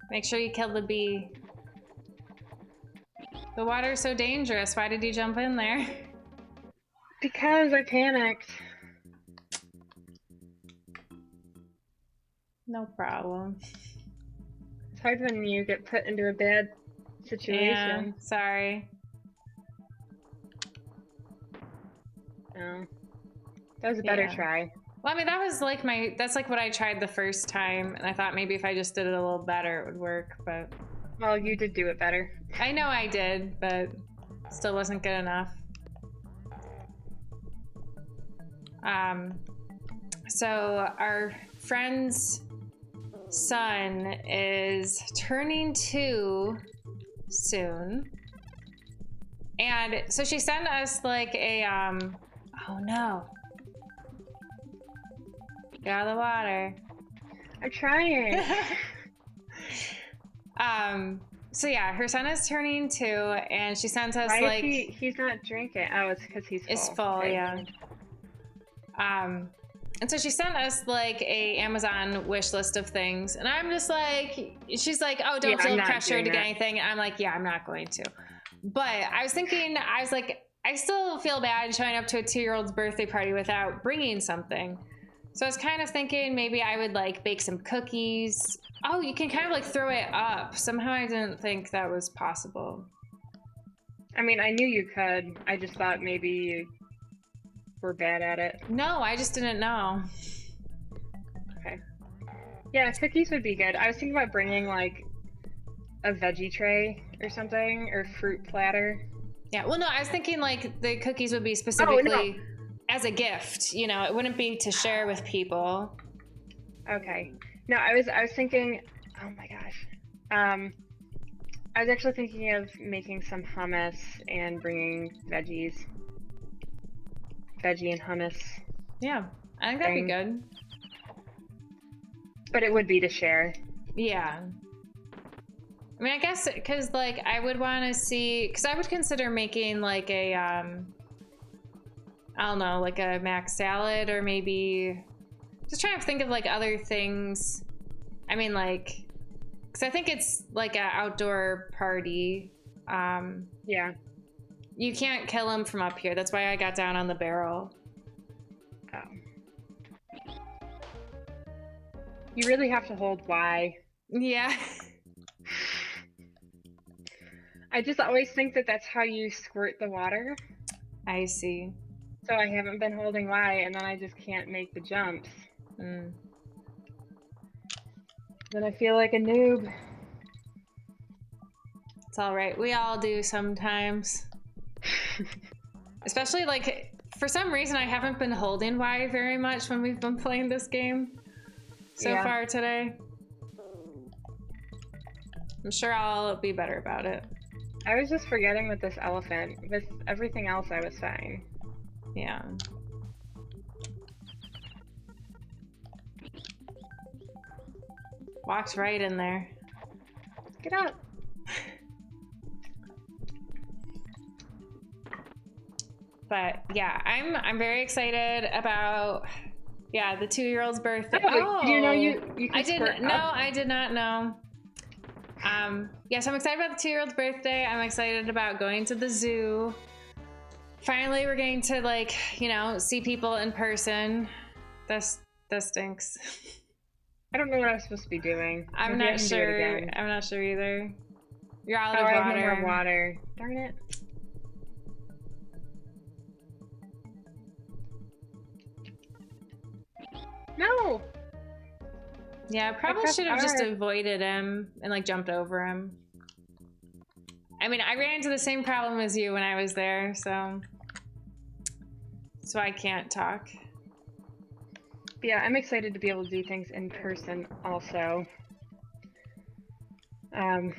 Make sure you kill the bee. The water's so dangerous. Why did you jump in there? Because I panicked. No problem. It's hard when you get put into a bad situation. Yeah, sorry. No. That was a better try. Well, I mean, that's like what I tried the first time, and I thought maybe if I just did it a little better, it would work, but... Well, you did do it better. I know I did, but still wasn't good enough. So our friend's son is turning 2 soon. And so she sent us like a, oh no. Get out of the water. I'm trying. So yeah, her son is turning 2, and she sent us Why like... is he's not drinking? Oh, it's because he's full. It's full, okay. yeah. And so she sent us like a Amazon wish list of things, and I'm just like, she's like, oh, don't feel pressured to get anything. And I'm like, yeah, I'm not going to. But I was thinking, I was like, I still feel bad showing up to a 2-year-old's birthday party without bringing something. So I was kind of thinking maybe I would like bake some cookies. Oh, you can kind of like throw it up. Somehow I didn't think that was possible. I mean, I knew you could. I just thought maybe you were bad at it. No, I just didn't know. Okay. Yeah, cookies would be good. I was thinking about bringing like a veggie tray or something, or fruit platter. Yeah, well, no, I was thinking like the cookies would be specifically as a gift. You know, it wouldn't be to share with people. Okay. No, I was thinking. Oh my gosh. I was actually thinking of making some hummus and bringing veggie and hummus. Yeah, I think that'd be good. But it would be to share. Yeah. I mean, I guess because like I would want to see, because I would consider making like a I don't know, like a mac salad, or maybe just trying to think of like other things. I mean, like, because I think it's like an outdoor party. Yeah. You can't kill them from up here. That's why I got down on the barrel. Oh. You really have to hold Y. Yeah. I just always think that that's how you squirt the water. I see. So I haven't been holding Y, and then I just can't make the jumps. Mm. Then I feel like a noob. It's all right. We all do sometimes. Especially like, for some reason, I haven't been holding Y very much when we've been playing this game so far today. I'm sure I'll be better about it. I was just forgetting with this elephant. With everything else, I was fine. Yeah. Walks right in there. Get up. But yeah, I'm very excited about the 2-year-old's birthday. Oh, do you know you can I didn't squirt know. up? I did not know. So I'm excited about the 2-year-old's birthday. I'm excited about going to the zoo. Finally, we're getting to, like, you know, see people in person. That stinks. I don't know what I was supposed to be doing. I'm Maybe I not can do it sure. again. I'm not sure either. You're out Oh, of I water. have no more water. Darn it. No! Yeah, I probably pressed should have just R. avoided him and like jumped over him. I mean, I ran into the same problem as you when I was there, so I can't talk. Yeah, I'm excited to be able to do things in person also. I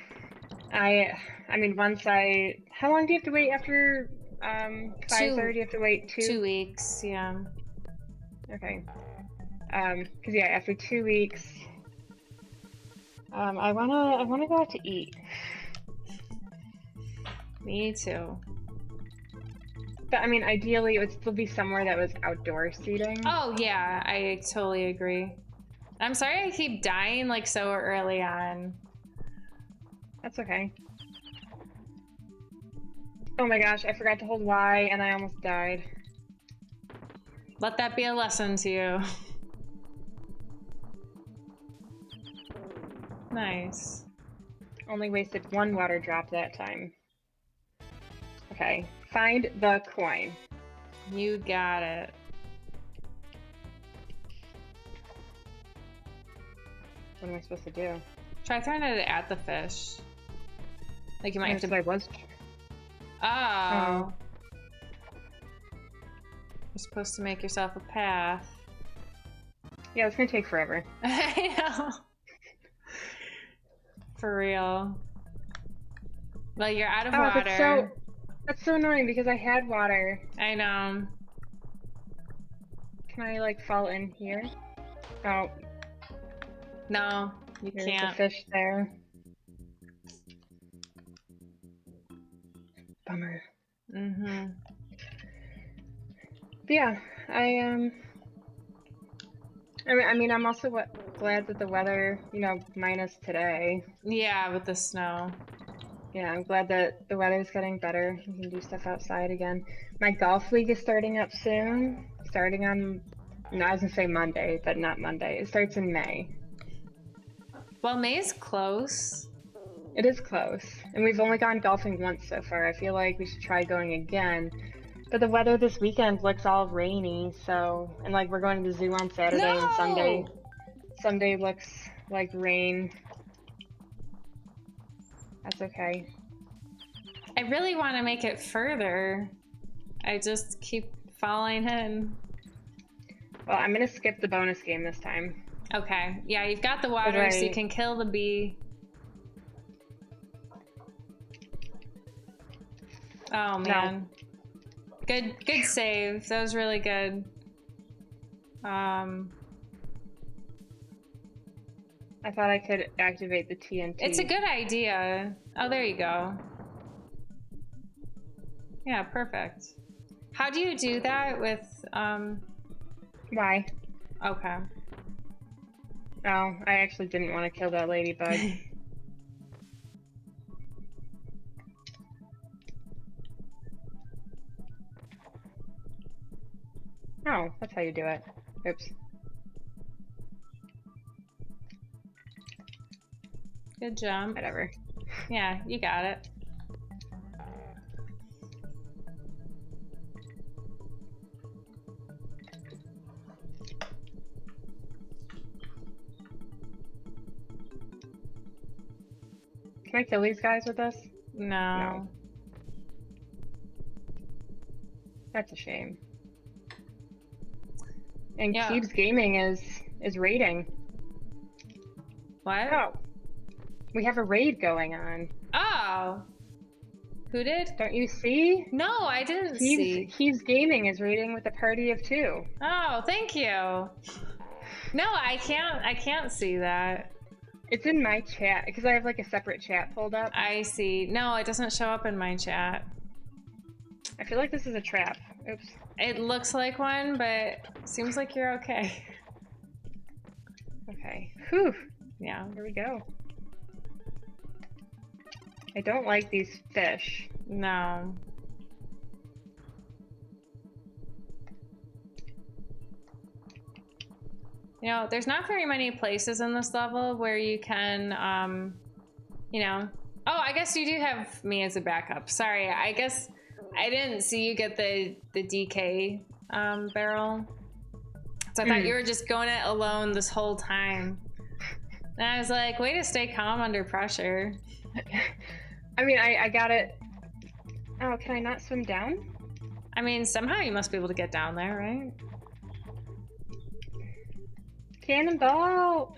mean, how long do you have to wait after Pfizer? Do you have to wait 2 weeks, yeah. Okay. Because yeah, after 2 weeks, I wanna go out to eat. Me too. But I mean, ideally, it would still be somewhere that was outdoor seating. Oh yeah, I totally agree. I'm sorry I keep dying like so early on. That's okay. Oh my gosh, I forgot to hold Y and I almost died. Let that be a lesson to you. Nice. Only wasted 1 water drop that time. Okay, find the coin. You got it. What am I supposed to do? Try throwing it at the fish. Like you might have to. I was. Oh. You're supposed to make yourself a path. Yeah, it's gonna take forever. I know. For real. Well, you're out of water. That's so annoying because I had water. I know. Can I like fall in here? Oh. No, you There's can't. a fish there. Bummer. Mm-hmm. But yeah, I mean, I'm also glad that the weather, you know, minus today. Yeah, with the snow. Yeah, I'm glad that the weather's getting better. We can do stuff outside again. My golf league is starting up soon. Starting on, no, I was gonna say Monday, but not Monday. It starts in May. Well, May's close. It is close, and we've only gone golfing once so far. I feel like we should try going again. But the weather this weekend looks all rainy, so, and like we're going to the zoo on Saturday and Sunday. Sunday looks like rain. That's okay. I really want to make it further. I just keep falling in. Well, I'm gonna skip the bonus game this time. Okay. Yeah, you've got the water, so you can kill the bee. Oh man. No. Good save. That was really good. I thought I could activate the TNT. It's a good idea. Oh, there you go. Yeah, perfect. How do you do that with, Why? okay. Oh, I actually didn't want to kill that ladybug. Oh, that's how you do it. Oops. Good jump. Whatever. Yeah, you got it. Can I kill these guys with this? No. That's a shame. And Yeah. Keebs Gaming is raiding. What? Oh. We have a raid going on. Oh. Who did? Don't you see? No, I didn't see. Keebs Gaming is raiding with a party of 2. Oh, thank you. No, I can't see that. It's in my chat because I have like a separate chat pulled up. I see. No, it doesn't show up in my chat. I feel like this is a trap. Oops. It looks like one, but seems like you're okay. Okay. Whew. Yeah. Here we go. I don't like these fish. No. You know, there's not very many places in this level where you can, you know... Oh, I guess you do have me as a backup. Sorry, I guess I didn't see you get the DK barrel. So I thought you were just going it alone this whole time. And I was like, way to stay calm under pressure. I mean, I got it. Oh, can I not swim down? I mean, somehow you must be able to get down there, right? Cannonball!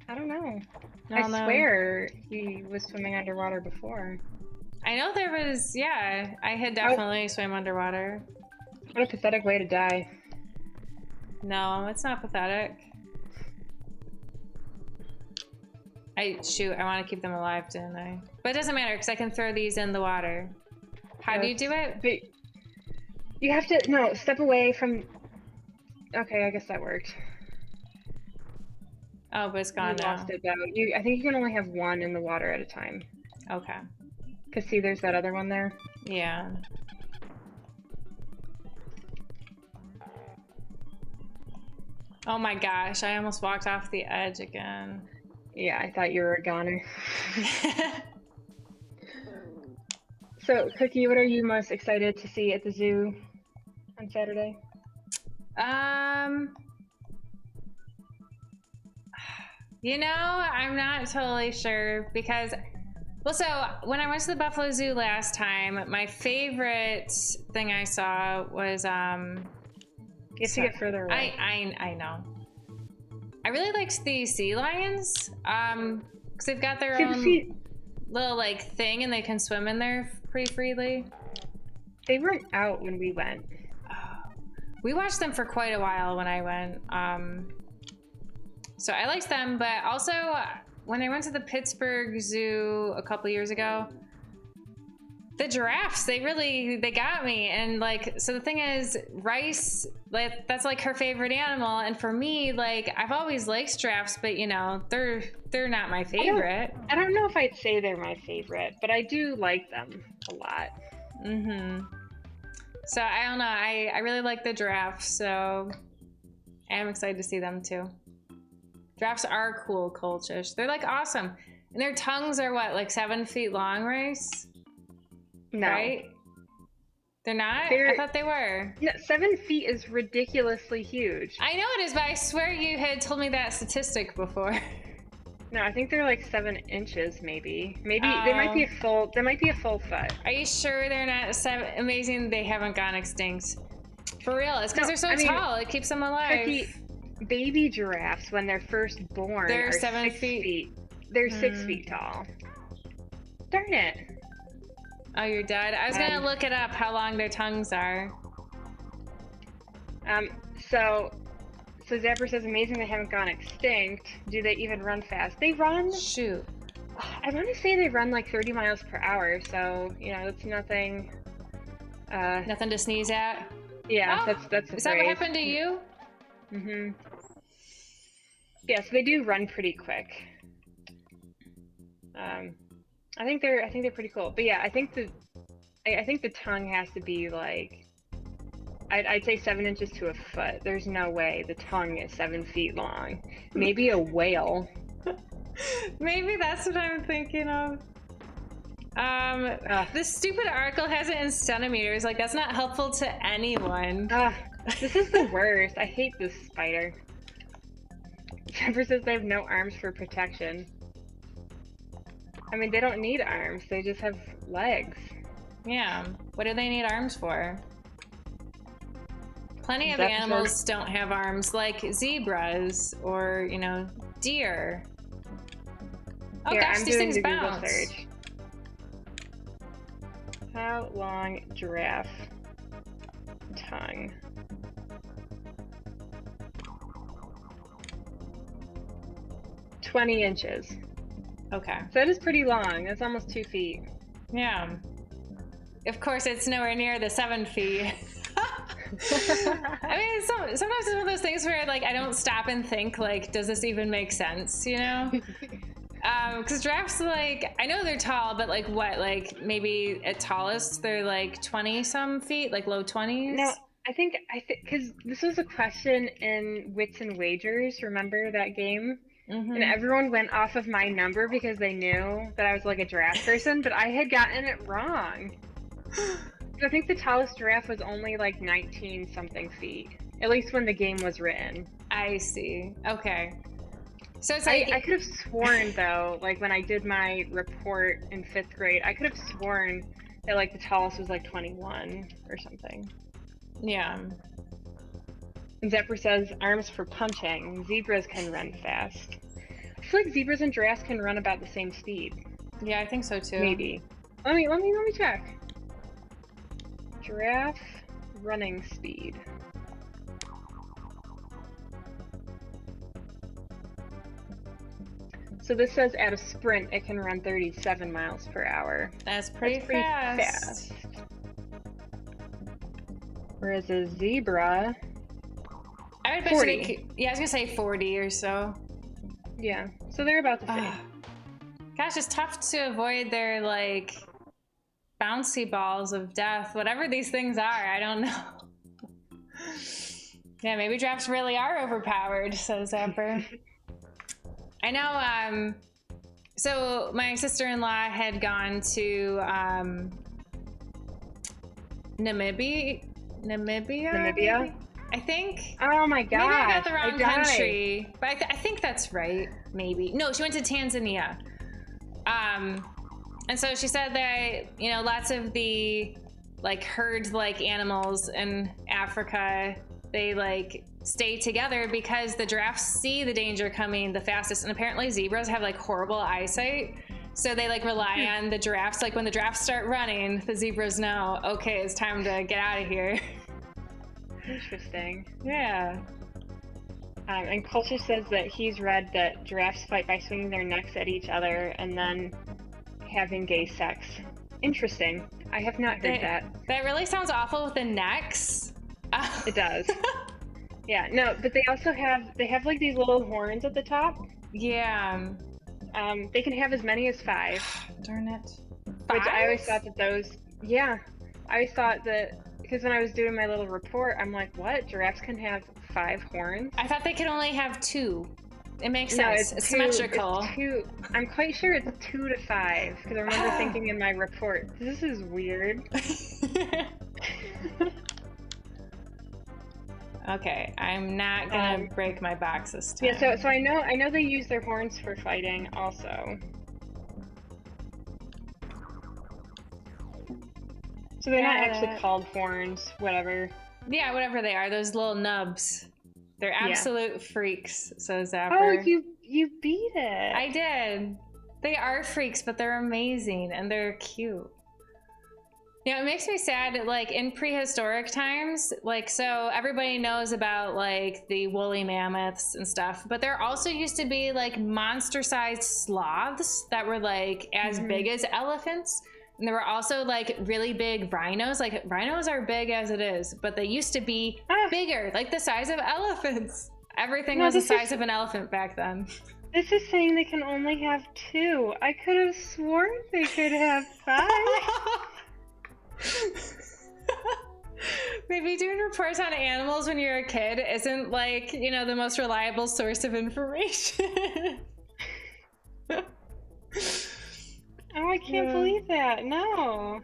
I don't know. I swear he was swimming underwater before. I know there was, yeah, I had definitely swam underwater. What a pathetic way to die. No, it's not pathetic. Shoot, I want to keep them alive, didn't I? But it doesn't matter because I can throw these in the water. How do you do it? But you have to, no, step away from, okay, I guess that worked. Oh, but it's gone now. Lost it though. I think you can only have one in the water at a time. Okay. Cause see, there's that other one there. Yeah. Oh my gosh, I almost walked off the edge again. Yeah, I thought you were a goner. So, Cookie, what are you most excited to see at the zoo on Saturday? You know, I'm not totally sure because, well, so when I went to the Buffalo Zoo last time, my favorite thing I saw was, You have to get further away. I know. I really liked the sea lions, because they've got their own little like thing and they can swim in there pretty freely. They weren't out when we went. We watched them for quite a while when I went. So I liked them, but also when I went to the Pittsburgh Zoo a couple years ago, the giraffes, they got me. And like, so the thing is, Rice, like, that's like her favorite animal. And for me, like, I've always liked giraffes, but you know, they're not my favorite. I don't know if I'd say they're my favorite, but I do like them a lot. Mm-hmm. So I don't know, I really like the giraffes, so I am excited to see them too. Giraffes are cool, Colchish. They're like awesome. And their tongues are what, like 7 feet long, Rice? No. Right? They're not? I thought they were. No, 7 feet is ridiculously huge. I know it is, but I swear you had told me that statistic before. No, I think they're like 7 inches, maybe. Maybe they might be a full. They might be a full foot. Are you sure they're not 7? Amazing, they haven't gone extinct. For real, it's because they're so tall. It keeps them alive. Baby giraffes, when they're first born, they're are 7 6 feet. They're 6 feet tall. Darn it. Oh, you're dead? I was gonna look it up, how long their tongues are. So So Zapper says, amazing they haven't gone extinct. Do they even run fast? They run, Shoot. I want to say they run like 30 miles per hour, so, you know, it's nothing. Nothing to sneeze at? Yeah, Oh, that's the is that what phrase. happened to you? Mm-hmm. Yeah, so they do run pretty quick. I think they're pretty cool. But yeah, I think the tongue has to be like, I'd say 7 inches to a foot. There's no way the tongue is 7 feet long. Maybe a whale. Maybe that's what I'm thinking of. This stupid article has it in centimeters. Like, that's not helpful to anyone. This is the worst. I hate this spider. Trevor says they have no arms for protection. I mean, they don't need arms. They just have legs. Yeah. What do they need arms for? Plenty of That animals don't have arms, like zebras or, you know, deer. Oh Here, gosh, I'm these doing things the Google bounce. search. How long giraffe tongue? "20 inches. Okay. So that is pretty long. That's almost 2 feet. Yeah. Of course, it's nowhere near the 7 feet. I mean, sometimes it's one of those things where, like, I don't stop and think, like, does this even make sense, you know? Because giraffes, like, I know they're tall, but, like, what? Like, maybe at tallest, they're, like, 20-some feet? Like, low 20s? No, I think, because this was a question in Wits and Wagers, remember that game? Mm-hmm. And everyone went off of my number because they knew that I was, like, a giraffe person, but I had gotten it wrong. I think the tallest giraffe was only, like, 19-something feet. At least when the game was written. I see. Okay. So it's like... I could have sworn, though, like, when I did my report in 5th grade, I could have sworn that, like, the tallest was, like, 21 or something. Yeah. And Zephyr says, arms for punching. Zebras can run fast. I feel like zebras and giraffes can run about the same speed. Yeah, I think so, too. Maybe. Let me check. Giraffe running speed. So this says at a sprint it can run 37 miles per hour. That's pretty fast. Whereas a zebra, I would bet 40. yeah, I was gonna say 40 or so. Yeah, so they're about the same. Gosh, it's tough to avoid their, like, bouncy balls of death, whatever these things are. I don't know. Yeah, maybe giraffes really are overpowered, says Zapper. I know, so my sister-in-law had gone to Namibia? I think. Oh my gosh. Maybe I got the wrong country, but I think that's right. Maybe. No, she went to Tanzania. And so she said that, you know, lots of the, like, herd-like animals in Africa, they, like, stay together because the giraffes see the danger coming the fastest. And apparently zebras have, like, horrible eyesight. So they, like, rely on the giraffes. Like, when the giraffes start running, the zebras know, okay, it's time to get out of here. Interesting. Yeah. And Culture says that he's read that giraffes fight by swinging their necks at each other and then having gay sex. Interesting. I have not heard that. That really sounds awful with the necks. It does. Yeah, no, but they also have like these little horns at the top. Yeah. They can have as many as 5. Darn it. 5? Which I always thought that those, yeah. I always thought that, because when I was doing my little report, I'm like, what? Giraffes can have 5 horns? I thought they could only have 2. It makes sense. It's symmetrical. It's 2. I'm quite sure it's 2 to 5, because I remember thinking in my report, this is weird. Okay, I'm not gonna break my box this time. Yeah, so I know they use their horns for fighting also. So they're not actually called horns, whatever. Yeah, whatever they are, those little nubs. They're absolute freaks, says Zapper. Oh, you beat it. I did. They are freaks, but they're amazing and they're cute. Yeah, it makes me sad, like in prehistoric times, like so everybody knows about like the woolly mammoths and stuff, but there also used to be like monster-sized sloths that were like as big as elephants. And there were also like really big rhinos. Like rhinos are big as it is, but they used to be bigger, like the size of elephants. Everything was the size of an elephant back then. This is saying they can only have 2. I could have sworn they could have 5. Maybe doing reports on animals when you're a kid isn't like, you know, the most reliable source of information. Oh, I can't believe that. No.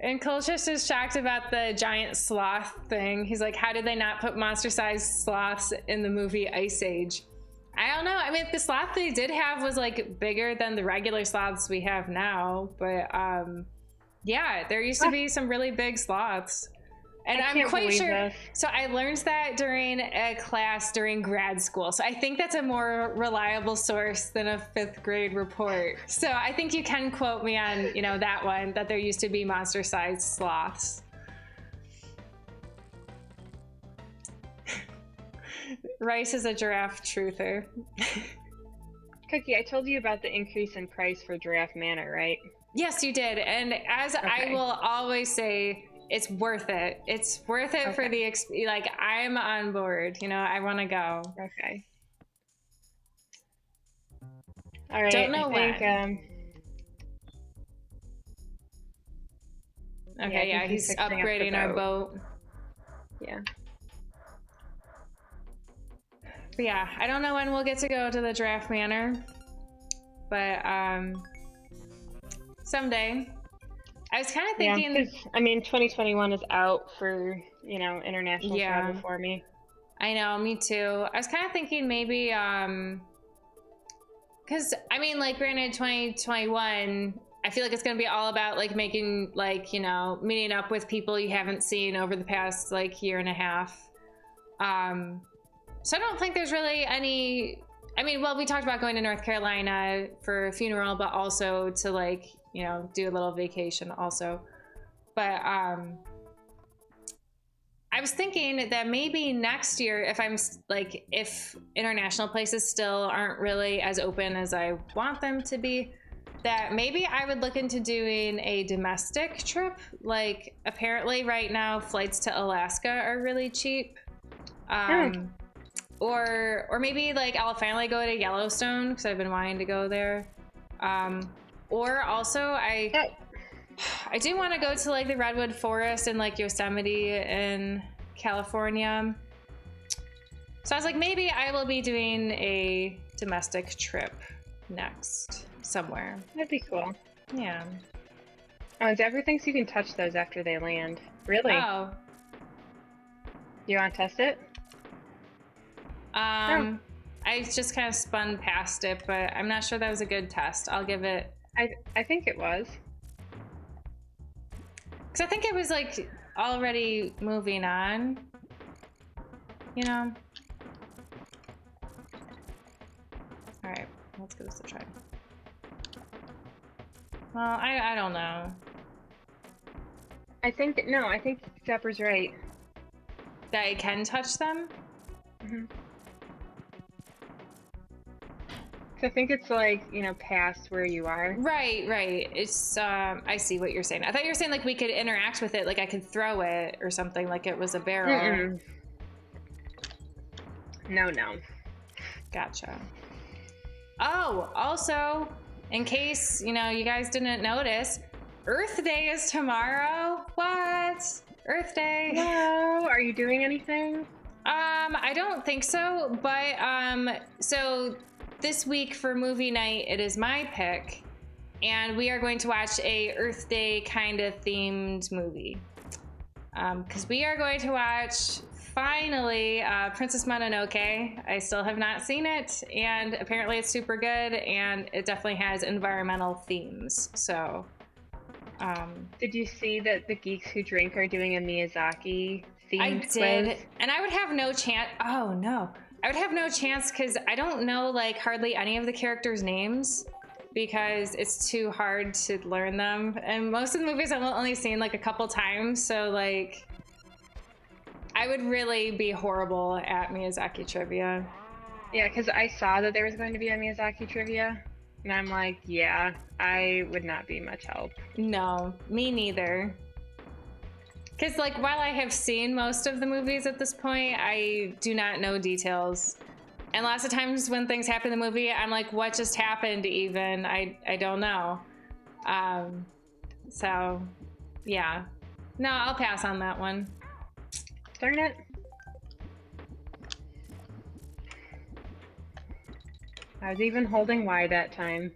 And Cole's just as shocked about the giant sloth thing. He's like, how did they not put monster-sized sloths in the movie Ice Age? I don't know. I mean, the sloth they did have was like bigger than the regular sloths we have now, but yeah, there used to be some really big sloths. And I'm quite sure. This. So I learned that during a class during grad school. So I think that's a more reliable source than a 5th grade report. So I think you can quote me on, you know, that one, that there used to be monster-sized sloths. Rice is a giraffe truther. Cookie, I told you about the increase in price for Giraffe Manor, right? Yes, you did. And as I will always say, it's worth it. It's worth it for the like I'm on board, you know, I want to go. Okay. All right. Don't know when. Okay, yeah, he's upgrading our boat. Yeah. But yeah, I don't know when we'll get to go to the Giraffe Manor, but someday. I was kind of thinking. Yeah, I mean, 2021 is out for, you know, international travel for me. I know, me too. I was kind of thinking maybe, because I mean, like, granted, 2021, I feel like it's gonna be all about like making, like, you know, meeting up with people you haven't seen over the past like year and a half. So I don't think there's really any. I mean, well, we talked about going to North Carolina for a funeral, but also to like, you know, do a little vacation also. But I was thinking that maybe next year, if I'm like, if international places still aren't really as open as I want them to be, that maybe I would look into doing a domestic trip. Like apparently right now flights to Alaska are really cheap. Or maybe like I'll finally go to Yellowstone because I've been wanting to go there. Or also I do want to go to like the Redwood Forest and like Yosemite in California. So I was like, maybe I will be doing a domestic trip next somewhere. That'd be cool. Yeah. Oh, Deborah thinks you can touch those after they land. Really? Oh. You want to test it? I just kind of spun past it, but I'm not sure that was a good test. I'll give it. I think it was. Because I think it was like already moving on. You know? Alright, let's give this a try. Well, I don't know. I think Zebra's right. That I can touch them? Mm-hmm. I think it's like, you know, past where you are. Right. It's, I see what you're saying. I thought you were saying like we could interact with it, like I could throw it or something, like it was a barrel. No. Gotcha. Oh, also, in case, you know, you guys didn't notice, Earth Day is tomorrow. What? Earth Day. No, are you doing anything? I don't think so, but, so this week for movie night, it is my pick, and we are going to watch a Earth Day kind of themed movie. Because we are going to watch, finally, Princess Mononoke. I still have not seen it, and apparently it's super good, and it definitely has environmental themes, so... Did you see that the Geeks Who Drink are doing a Miyazaki themed quiz? I did, and I would have no chance... Oh, no. I would have no chance because I don't know like hardly any of the characters' names because it's too hard to learn them. And most of the movies I've only seen like a couple times, so like I would really be horrible at Miyazaki trivia. Yeah, because I saw that there was going to be a Miyazaki trivia, and I'm like, yeah, I would not be much help. No, me neither. Because like while I have seen most of the movies at this point, I do not know details. And lots of times when things happen in the movie, I'm like, what just happened even? I don't know. So, yeah. No, I'll pass on that one. Darn it. I was even holding Y that time.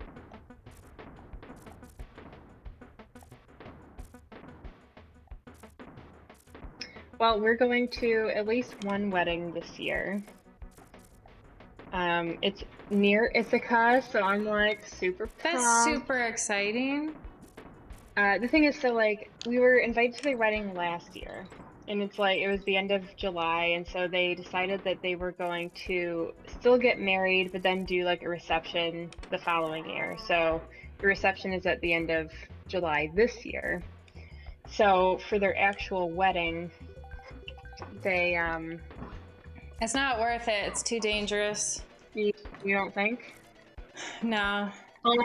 Well, we're going to at least one wedding this year. It's near Ithaca, so I'm like super pumped. That's super exciting. The thing is, so like we were invited to their wedding last year, and it's like it was the end of July, and so they decided that they were going to still get married, but then do like a reception the following year. So the reception is at the end of July this year. So for their actual wedding, they It's not worth it. It's too dangerous. you don't think? No. Oh,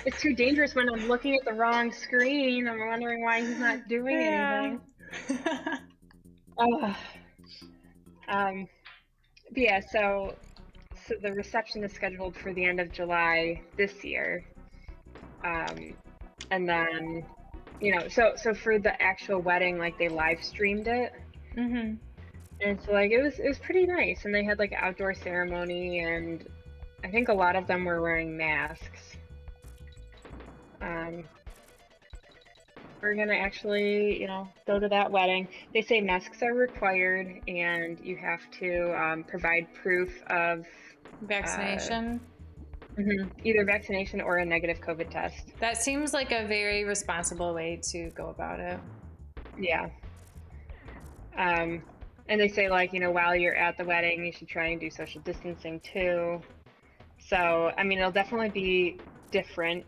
it's too dangerous when I'm looking at the wrong screen. I'm wondering why he's not doing anything. But yeah, so the reception is scheduled for the end of July this year. And then, you know, so for the actual wedding, like they live streamed it. Mm-hmm. And so like it was pretty nice, and they had like an outdoor ceremony, and I think a lot of them were wearing masks. We're gonna actually, you know, go to that wedding. They say masks are required, and you have to provide proof of Vaccination. Either vaccination or a negative COVID test. That seems like a very responsible way to go about it. Yeah. And they say, like, you know, while you're at the wedding, you should try and do social distancing too. So, I mean, it'll definitely be different,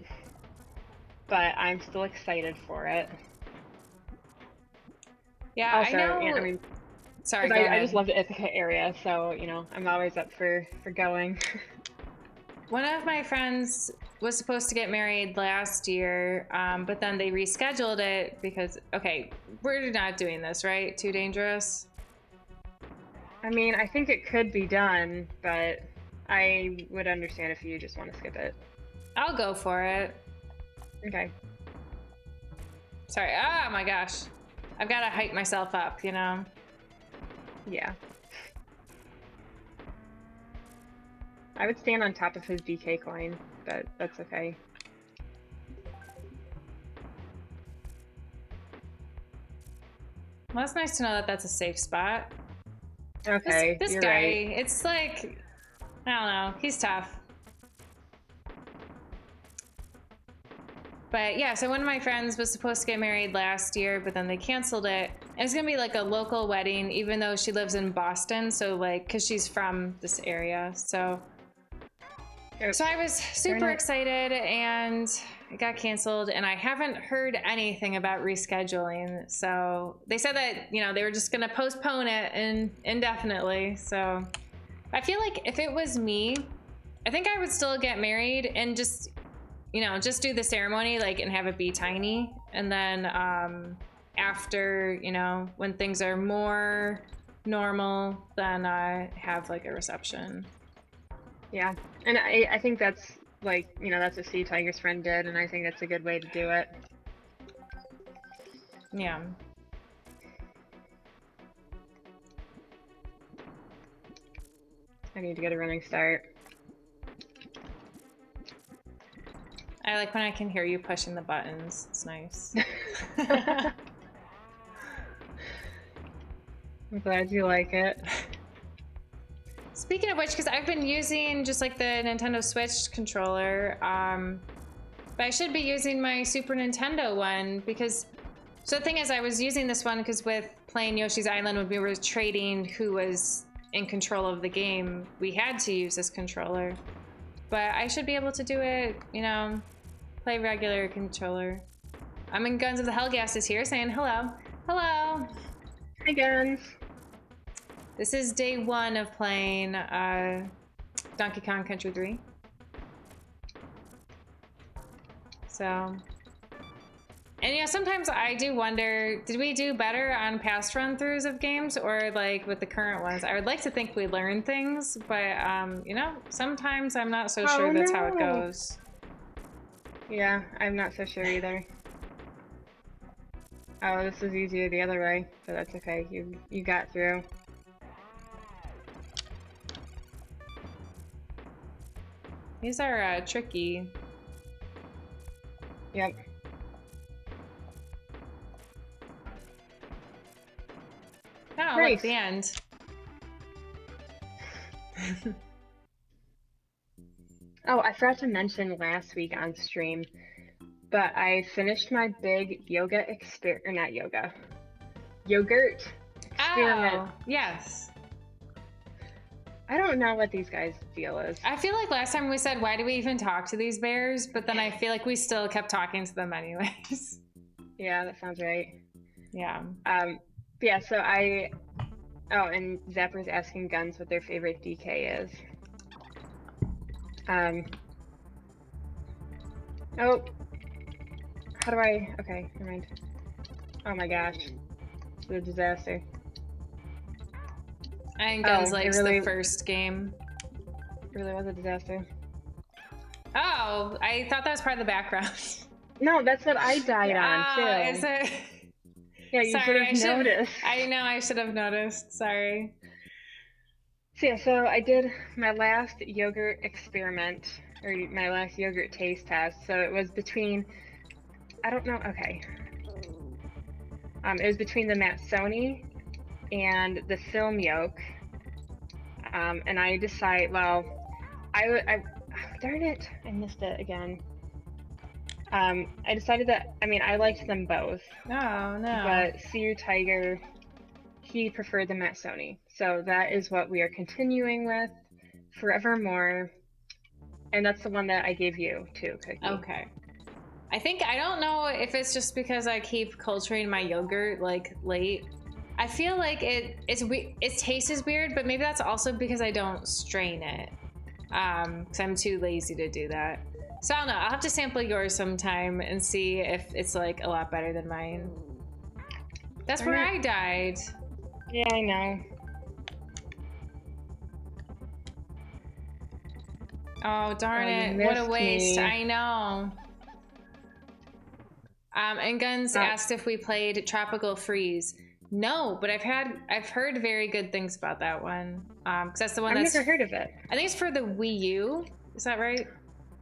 but I'm still excited for it. Yeah, Also, I know. yeah, I mean, Sorry, I just love the Ithaca area, so, you know, I'm always up for going. One of my friends was supposed to get married last year, but then they rescheduled it because, okay, we're not doing this, right? Too dangerous? I mean, I think it could be done, but I would understand if you just want to skip it. I'll go for it. Okay. Sorry. Oh my gosh. I've got to hype myself up, you know? Yeah. I would stand on top of his DK coin, but that's okay. Well, it's nice to know that that's a safe spot. Okay, This you're guy, right. it's like, I don't know, he's tough. But yeah, so one of my friends was supposed to get married last year, but then they canceled it. And it's gonna be like a local wedding, even though she lives in Boston. So like, cause she's from this area. So I was super excited, and it got canceled, and I haven't heard anything about rescheduling. So they said that, you know, they were just gonna postpone it indefinitely. So I feel like if it was me, I think I would still get married and just, you know, just do the ceremony, like, and have it be tiny. And then after, you know, when things are more normal, then have like a reception. Yeah, and I think that's, like, you know, that's what Sea Tiger's friend did, and I think that's a good way to do it. Yeah. I need to get a running start. I like when I can hear you pushing the buttons. It's nice. I'm glad you like it. Speaking of which, because I've been using just like the Nintendo Switch controller, but I should be using my Super Nintendo one, because, so the thing is, I was using this one because with playing Yoshi's Island, when we were trading who was in control of the game, we had to use this controller. but I should be able to do it, you know, play regular controller. I'm in Guns of the Hellgast is here saying hello. Hello! Hi, Guns. This is day 1 of playing Donkey Kong Country 3. So, and you know, sometimes I do wonder, did we do better on past run-throughs of games or like with the current ones? I would like to think we learn things, but you know, sometimes I'm not so sure that's how it goes. Yeah, I'm not so sure either. Oh, this is easier the other way, but that's okay. You got through. These are tricky. Yep. Oh, Nice. look, the end. Oh, I forgot to mention last week on stream, but I finished my big yogurt experiment. Oh, yes. I don't know what these guys' deal is. I feel like last time we said, why do we even talk to these bears? But then I feel like we still kept talking to them anyways. Yeah, that sounds right. Yeah. Yeah, so oh, and Zapper's asking Guns what their favorite DK is. Oh, how do I, okay, never mind. Oh my gosh, it's a disaster. I think Guns Oh, likes really- the first game. It really was a disaster. Oh, I thought that was part of the background. No, that's what I died on too. Is it? Yeah, you Sorry, should have noticed. I know I should have noticed. Sorry. So yeah, so I did my last yogurt experiment, or my last yogurt taste test. So it was between, I don't know, okay. It was between the Matsoni and the Film Yolk. And I decided, well, darn it, I missed it again. I decided that, I mean, I liked them both, Oh, no. but Seer Tiger, he preferred the Matsoni. So that is what we are continuing with forevermore. And that's the one that I gave you too, Cookie. Okay. I don't know if it's just because I keep culturing my yogurt like late. I feel like it tastes weird, but maybe that's also because I don't strain it. Because I'm too lazy to do that. So I don't know. I'll have to sample yours sometime and see if it's like a lot better than mine. That's where I died. Yeah, I know. Oh, darn Oh, you it. What a missed waste. me. I know. And Guns asked if we played Tropical Freeze. No, but I've heard very good things about that one. Because that's the one I've that's... never heard of it. I think it's for the Wii U. Is that right?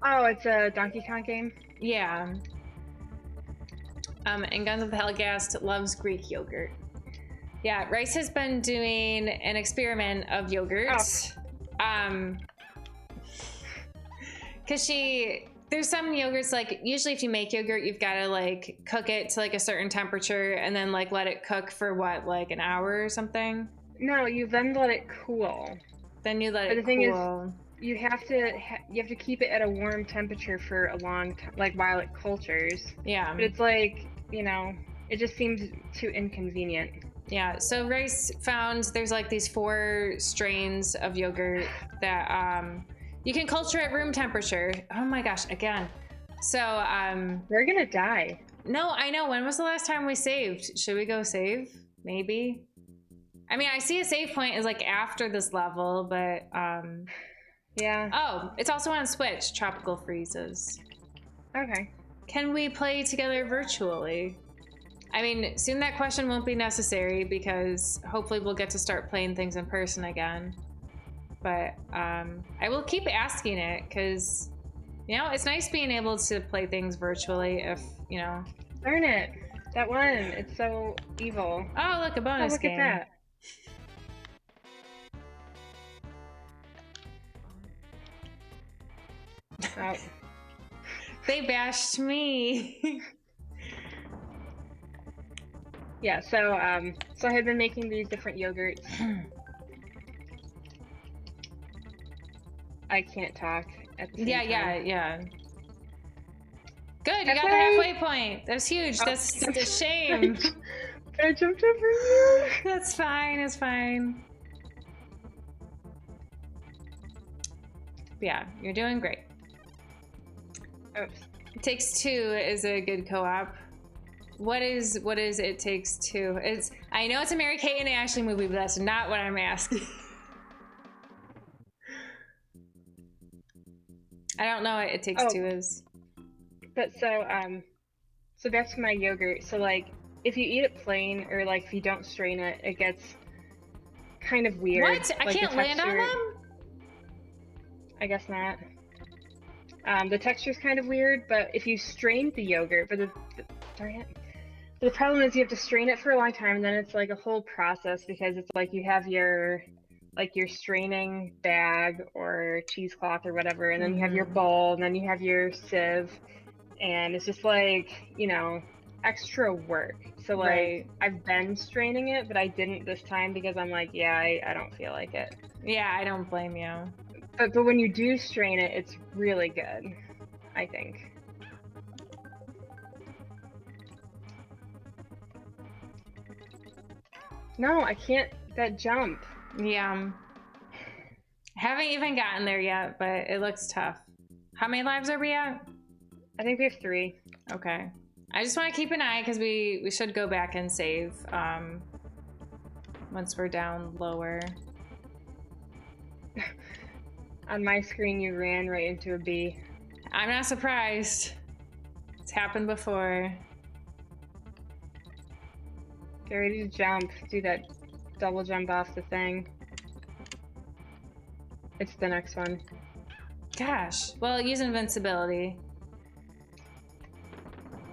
Oh, it's a Donkey Kong game? Yeah. And Guns of the Hellgast loves Greek yogurt. Yeah, Rice has been doing an experiment of yogurts. Because there's some yogurts, like, usually if you make yogurt, you've got to, like, cook it to, like, a certain temperature and then, like, let it cook for, what, like, an hour or something? No, you then let it cool. Then you let But it the thing is, cool. you have to keep it at a warm temperature for a long time, like while it cultures. Yeah. But it's like, you know, it just seems too inconvenient. Yeah, so Rice found there's like these 4 strains of yogurt that you can culture at room temperature. Oh my gosh, again. So We're gonna die. no, I know. When was the last time we saved? Should we go save? Maybe. I mean, I see a save point is like after this level, but Yeah. oh, it's also on Switch, Tropical Freezes. Okay. Can we play together virtually? I mean, soon that question won't be necessary because hopefully we'll get to start playing things in person again. But I will keep asking it because, you know, it's nice being able to play things virtually if, you know. Darn it. That one. It's so evil. Oh, look, a Oh, bonus look game. at that. Oh. They bashed me. Yeah, so so I had been making these different yogurts. I can't talk. at the same Yeah, time. yeah. Good, you got the Halfway. halfway point. That's huge. Oh. That's a shame. I jumped over you. That's fine. It's fine. Yeah, you're doing great. Oops. It Takes Two is a good co-op. What is It Takes Two? I know it's a Mary Kate and Ashley movie, but that's not what I'm asking. I don't know what It Takes Two is. But so back to my yogurt. So like, if you eat it plain or like if you don't strain it, it gets kind of weird. What? I Like, can't land on them? I guess not. The texture's kind of weird, but if you strain the yogurt, darn it. The problem is you have to strain it for a long time, and then it's like a whole process because it's like you have your straining bag or cheesecloth or whatever, and then you have your bowl, and then you have your sieve, and it's just like, you know, extra work. So like, Right. I've been straining it, but I didn't this time because I'm like, yeah, I don't feel like it. Yeah, I don't blame you. But when you do strain it, it's really good, I think. No, I can't. That jump. Yeah. Haven't even gotten there yet, but it looks tough. How many lives are we at? I think we have 3. Okay. I just want to keep an eye because we should go back and save once we're down lower. On my screen, you ran right into a bee. I'm not surprised. It's happened before. Get ready to jump. Do that double jump off the thing. It's the next one. Gosh. Well, use invincibility.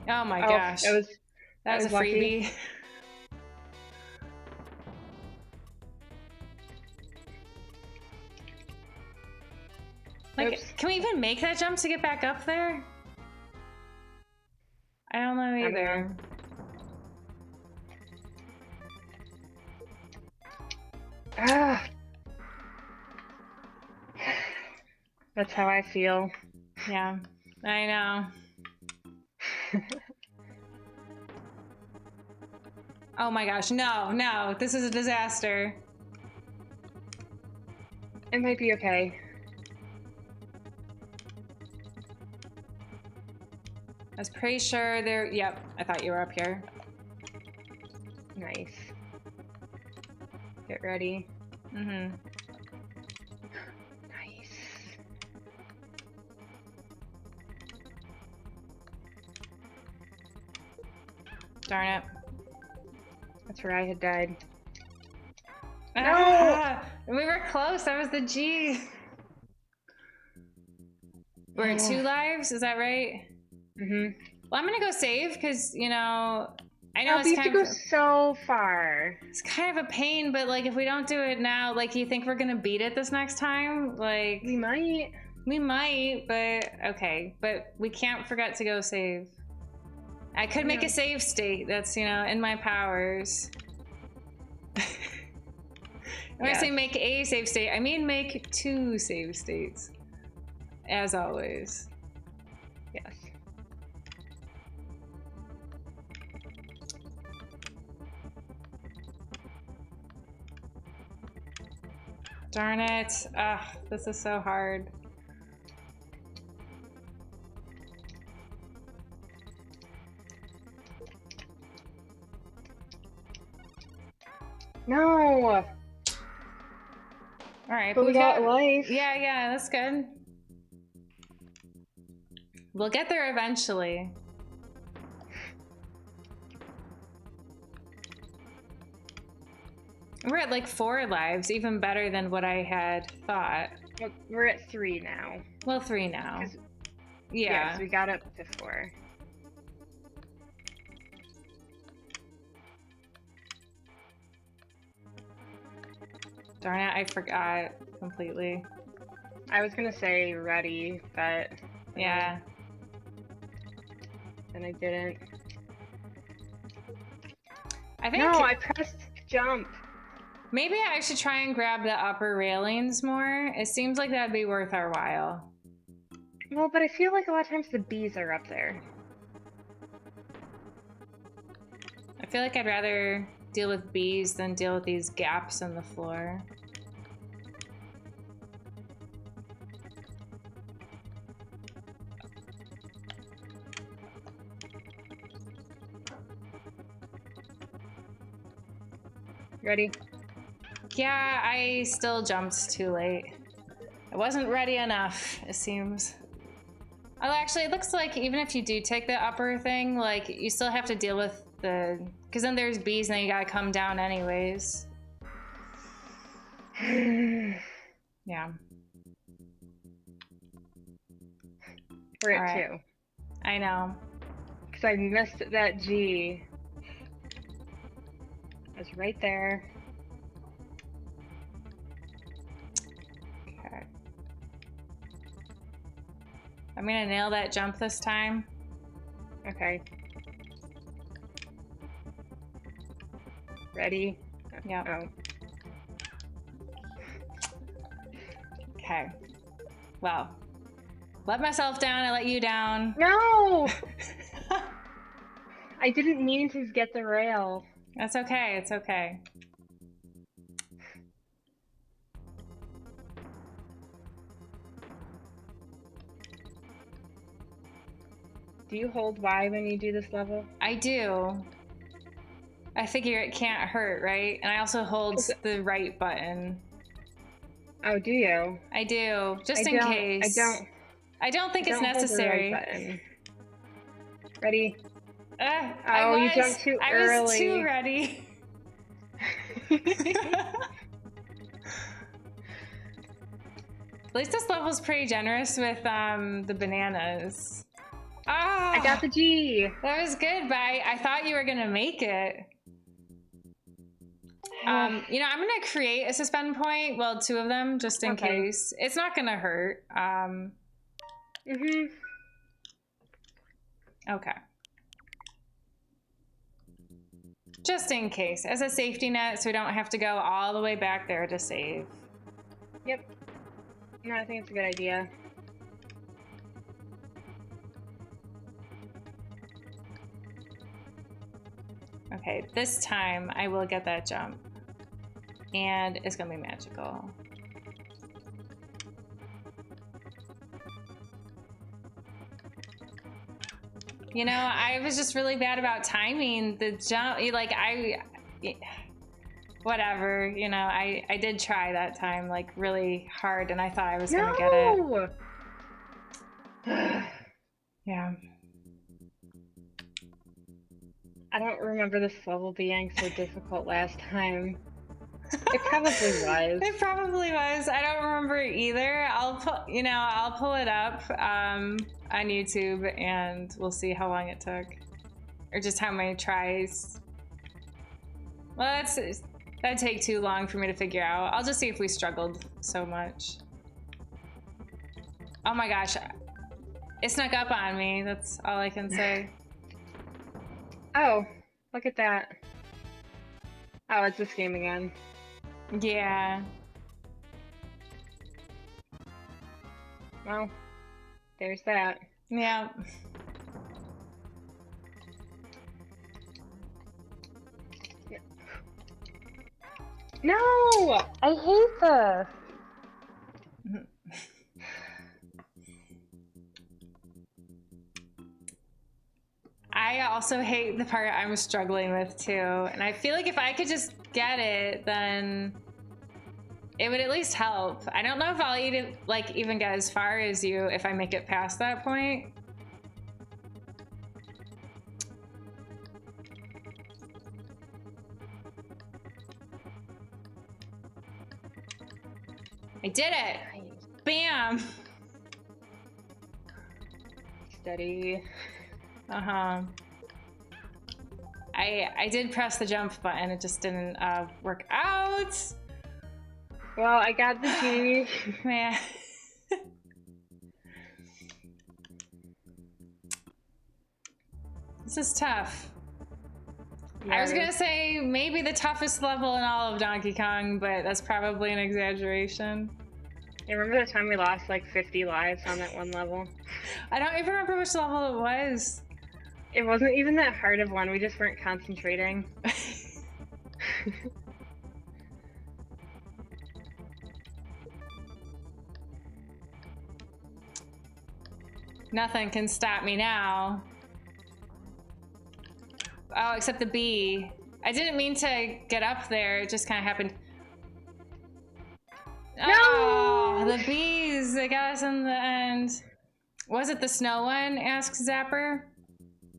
Oh my Oh, gosh. that was a lucky. freebie. Like, Oops. can we even make that jump to get back up there? I don't know I don't either. know. Ah. That's how I feel. Yeah, I know. Oh my gosh, no, this is a disaster. It might be okay. I was pretty sure there. Yep, I thought you were up here. Nice. Get ready. Mm-hmm. Nice. Darn it. That's where I had died. Ah, we were close. That was the G. We're at 2 lives. Is that right? Mm-hmm. Well, I'm gonna go save because I know Oh, we have to go so far. It's kind of a pain, but like if we don't do it now, like, you think we're gonna beat it this next time? Like, We might. we might, but okay. But we can't forget to go save. I could make a save state. That's, in my powers. When I say make a save state, I mean make 2 save states. As always. Yes. Darn it. Ugh, this is so hard. No. All right, But we got life. Yeah, that's good. We'll get there eventually. We're at like 4 lives, even better than what I had thought. Well, we're at 3 now. Well, 3 now. 'Cause- Yeah. So we got up to 4. Darn it, I forgot completely. I was gonna say ready, but Yeah. then I didn't. I think No, I pressed jump. maybe I should try and grab the upper railings more. It seems like that'd be worth our while. Well, but I feel like a lot of times the bees are up there. I feel like I'd rather deal with bees than deal with these gaps in the floor. Ready? Yeah, I still jumped too late. I wasn't ready enough, it seems. Although actually, it looks like even if you do take the upper thing, like, you still have to deal with the... Because then there's bees and then you gotta come down anyways. Yeah. We're All at right. 2. I know. Because I missed that G. It's right there. Okay. I'm gonna nail that jump this time. Okay. Ready? Yep. Oh. Okay. Well, let myself down, I let you down. No! I didn't mean to get the rail. That's okay, it's okay. Do you hold Y when you do this level? I do. I figure it can't hurt, right? And I also hold the right button. Oh, do you? I do, just in case. I don't think it's necessary. Hold the right button. Ready? Oh, you jumped too early. I was too ready. At least this level's pretty generous with the bananas. Ah, I got the G. That was good, but I thought you were gonna make it. You know, I'm gonna create a suspend point. Well, 2 of them, just in case. It's not gonna hurt. Okay. Just in case, as a safety net, so we don't have to go all the way back there to save. Yep. No, I think it's a good idea. Okay, this time I will get that jump. And it's gonna be magical. You know, I was just really bad about timing the jump. Like, whatever, you know, I did try that time, like, really hard, and I thought I was gonna get it. Yeah. I don't remember this level being so difficult last time. It probably was. It probably was. I don't remember either. I'll pull it up on YouTube and we'll see how long it took, or just how many tries. Well, that'd take too long for me to figure out. I'll just see if we struggled so much. Oh my gosh, it snuck up on me. That's all I can say. Oh, look at that. Oh, it's this game again. Yeah. Well, there's that. Yeah. No! I hate this! I also hate the part I'm struggling with too. And I feel like if I could just get it, then it would at least help. I don't know if I'll even get as far as you if I make it past that point. I did it! Bam! Steady. Uh-huh. I did press the jump button, it just didn't work out. Well, I got the G. Man. This is tough. Yeah, I was gonna say maybe the toughest level in all of Donkey Kong, but that's probably an exaggeration. I remember the time we lost like 50 lives on that one level. I don't even remember which level it was. It wasn't even that hard of one. We just weren't concentrating. Nothing can stop me now. Oh, except the bee. I didn't mean to get up there. It just kind of happened. No! Oh, the bees. They got us in the end. Was it the snow one? Asks Zapper.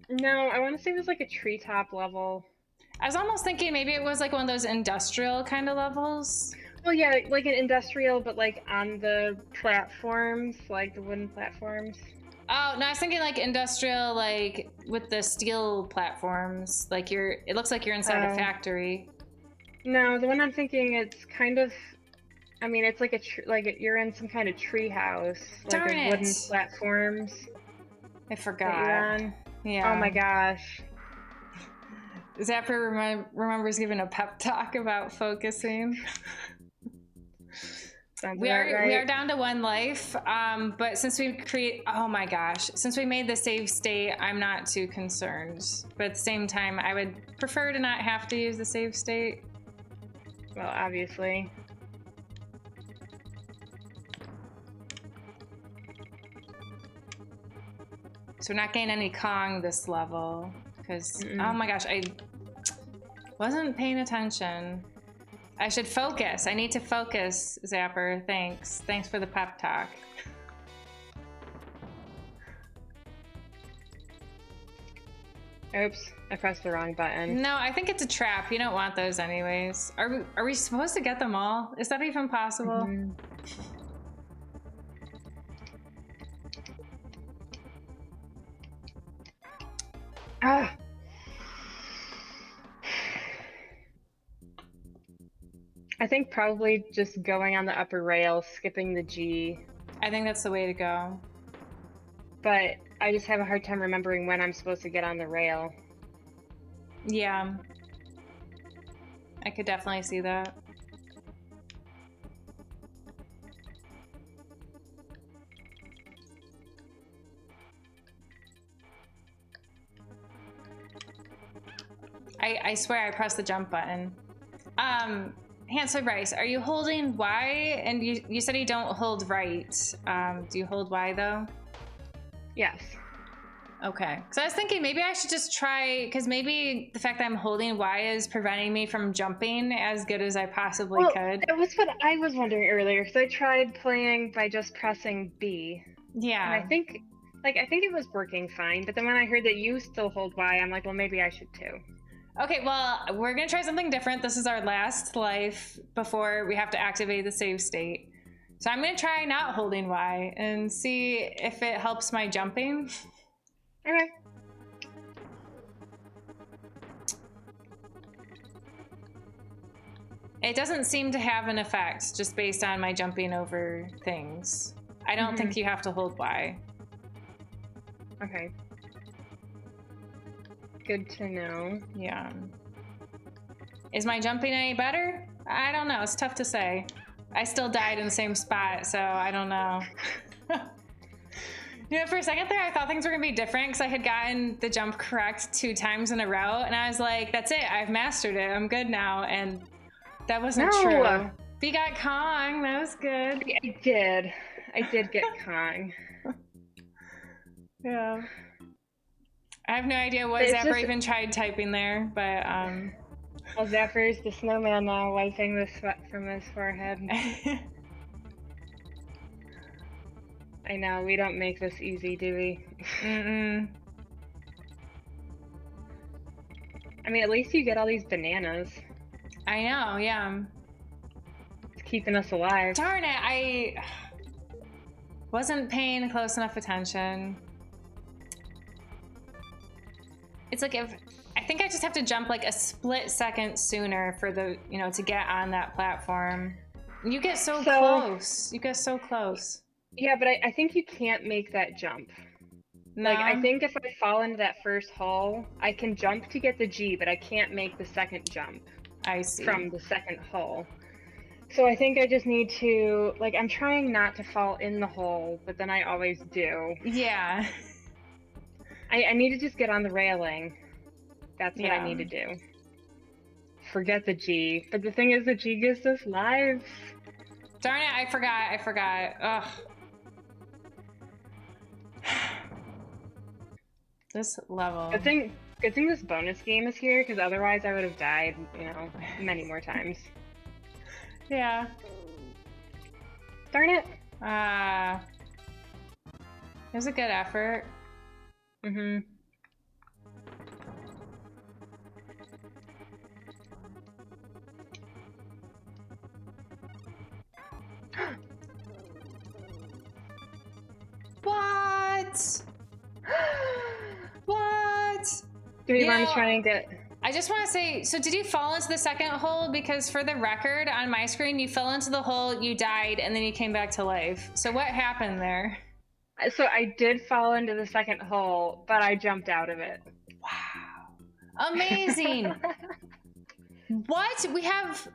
No, I want to say it was like a treetop level. I was almost thinking maybe it was like one of those industrial kind of levels. Well, yeah, like an industrial, but like on the platforms, like the wooden platforms. Oh, no, I was thinking like industrial, like with the steel platforms. Like it looks like you're inside a factory. No, the one I'm thinking, it's kind of, I mean, it's like you're in some kind of tree house. Darn like it. wooden platforms. I forgot. That you're on. Yeah. Oh my gosh. Zapper remembers giving a pep talk about focusing. We are down to 1 life, but since we since we made the save state, I'm not too concerned. But at the same time, I would prefer to not have to use the save state. Well, obviously. So we're not getting any Kong this level, because oh my gosh, I wasn't paying attention. I should focus. I need to focus, Zapper. Thanks for the pep talk. Oops, I pressed the wrong button. No, I think it's a trap. You don't want those anyways. Are we supposed to get them all? Is that even possible? Ah. I think probably just going on the upper rail, skipping the G. I think that's the way to go. But I just have a hard time remembering when I'm supposed to get on the rail. Yeah. I could definitely see that. I swear I pressed the jump button. Hansel Bryce, are you holding Y? And you said you don't hold right. Do you hold Y though? Yes. Okay. So I was thinking maybe I should just try, because maybe the fact that I'm holding Y is preventing me from jumping as good as I possibly could. That was what I was wondering earlier, because I tried playing by just pressing B. Yeah. And I think it was working fine, but then when I heard that you still hold Y, I'm like, well, maybe I should too. Okay, well, we're gonna try something different. This is our last life before we have to activate the save state. So I'm gonna try not holding Y and see if it helps my jumping. Okay. It doesn't seem to have an effect just based on my jumping over things. I don't think you have to hold Y. Okay. Good to know. Yeah. Is my jumping any better? I don't know. It's tough to say. I still died in the same spot, so I don't know. You know, for a second there, I thought things were gonna be different because I had gotten the jump correct 2 times in a row, and I was like, that's it. I've mastered it. I'm good now. And that wasn't true. But you got Kong. That was good. I did. I did get Kong. Yeah. I have no idea what Zapper even tried typing there, but well, Zapper's the snowman now, wiping the sweat from his forehead. I know, we don't make this easy, do we? Mm-mm. I mean, at least you get all these bananas. I know, yeah. It's keeping us alive. Darn it, I wasn't paying close enough attention. It's like I think I just have to jump like a split second sooner for the, to get on that platform. You get so close. You get so close. Yeah, but I think you can't make that jump. No? Like, I think if I fall into that first hull, I can jump to get the G, but I can't make the second jump. I see. From the second hull. So I think I just need to, like, I'm trying not to fall in the hole, but then I always do. Yeah. I need to just get on the railing. That's what I Yeah. need to do. Forget the G. But the thing is, the G gives us lives. Darn it, I forgot. Ugh. This level. Good thing this bonus game is here, because otherwise I would have died, you know, many more times. Yeah. Darn it. It was a good effort. Mm-hmm. What? What? Do we You want know, to try and get... I just want to say, so did you fall into the second hole? Because for the record, on my screen, you fell into the hole, you died, and then you came back to life. So what happened there? So I did fall into the second hole, but I jumped out of it. Wow. Amazing. What? We have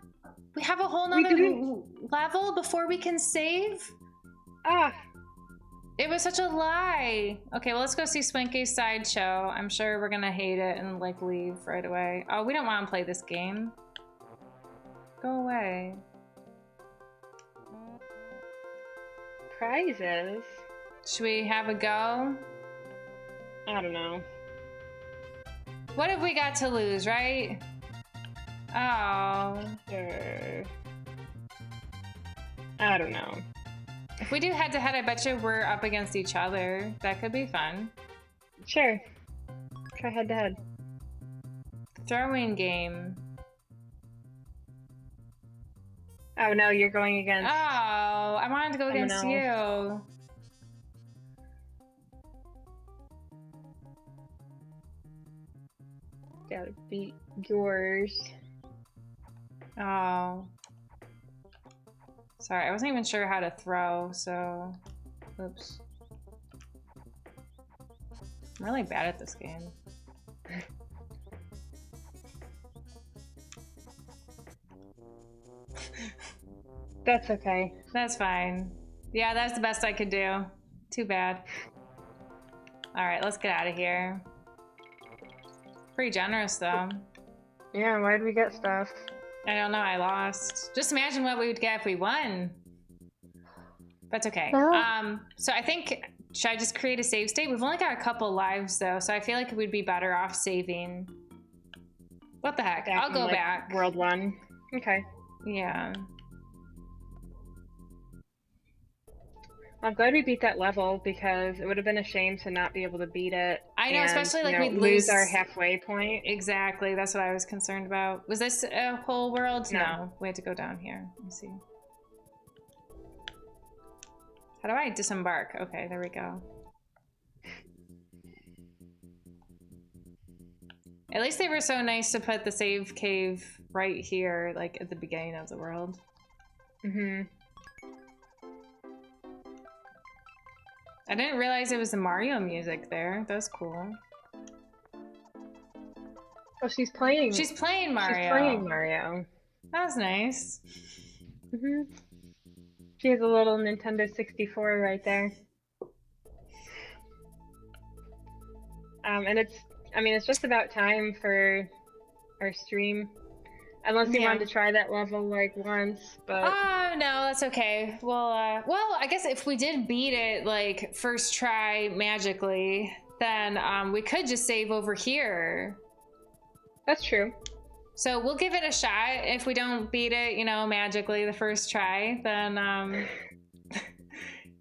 a whole nother level before we can save? Ah. It was such a lie. Okay, well, let's go see Swinky's sideshow. I'm sure we're gonna hate it and like leave right away. Oh, we don't want to play this game. Go away. Prizes? Should we have a go? I don't know. What have we got to lose, right? Oh. I don't know. If we do head-to-head, I bet you we're up against each other. That could be fun. Sure. Try head-to-head. Throwing game. Oh no, you're going against... Oh, I wanted to go against you. Gotta beat yours. Oh. Sorry, I wasn't even sure how to throw, so... Oops. I'm really bad at this game. That's okay. That's fine. Yeah, that's the best I could do. Too bad. Alright, let's get out of here. Pretty generous, though. Yeah, why'd we get stuff? I don't know, I lost. Just imagine what we would get if we won. That's okay. Well, so I think, should I just create a save state? We've only got a couple lives, though, so I feel like we'd be better off saving. What the heck? I'll go back. World 1. Okay. Yeah. I'm glad we beat that level, because it would have been a shame to not be able to beat it. I know, and, especially like we'd lose our halfway point. Exactly, that's what I was concerned about. Was this a whole world? No. We had to go down here. Let me see. How do I disembark? Okay, there we go. At least they were so nice to put the save cave right here, like at the beginning of the world. Mm-hmm. I didn't realize it was the Mario music there. That was cool. Oh, she's playing. She's playing Mario. She's playing Mario. That was nice. Mm-hmm. She has a little Nintendo 64 right there. And it's just about time for our stream. Unless you wanted to try that level like once, but... Oh, no, that's okay. Well, I guess if we did beat it, like, first try magically, then we could just save over here. That's true. So we'll give it a shot. If we don't beat it, you know, magically the first try, then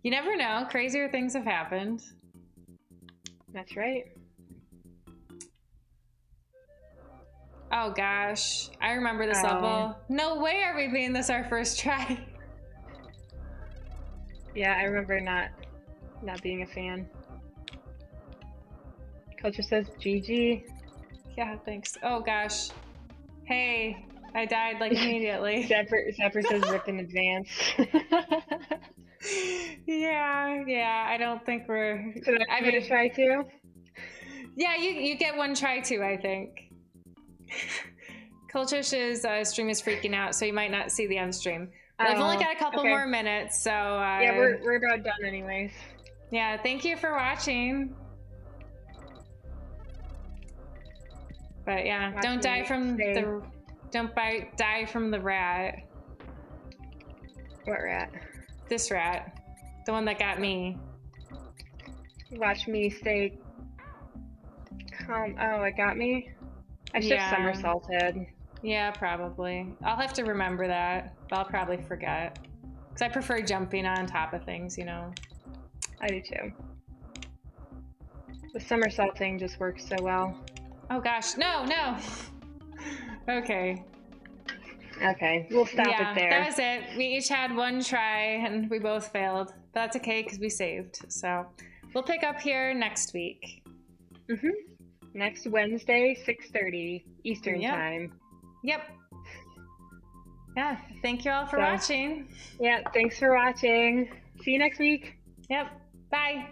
you never know. Crazier things have happened. That's right. Oh gosh, I remember this level. No way are we being this our first try. Yeah, I remember not being a fan. Culture says GG. Yeah, thanks. Oh gosh. Hey, I died like immediately. Zephyr says rip in advance. Yeah, I don't think we're... So I'm gonna try too? Yeah, you get one try too, I think. Kultush's stream is freaking out, so you might not see the end stream. I've only Oh, got a couple okay. more minutes, so Yeah, we're about done anyways. yeah. Thank you for watching. But yeah, Watch don't die me from stay. die from the rat. What rat? This rat, the one that got me. Watch me stay calm. Oh, it got me? I should have somersaulted. Yeah, probably. I'll have to remember that, but I'll probably forget. Because I prefer jumping on top of things, you know. I do too. The somersaulting just works so well. Oh gosh, no. Okay. Okay, we'll stop it there. That was it. We each had one try and we both failed. But that's okay because we saved. So we'll pick up here next week. Next Wednesday, 6:30 Eastern time. Yep. Yeah, thank you all for watching. Yeah, thanks for watching. See you next week. Yep. Bye.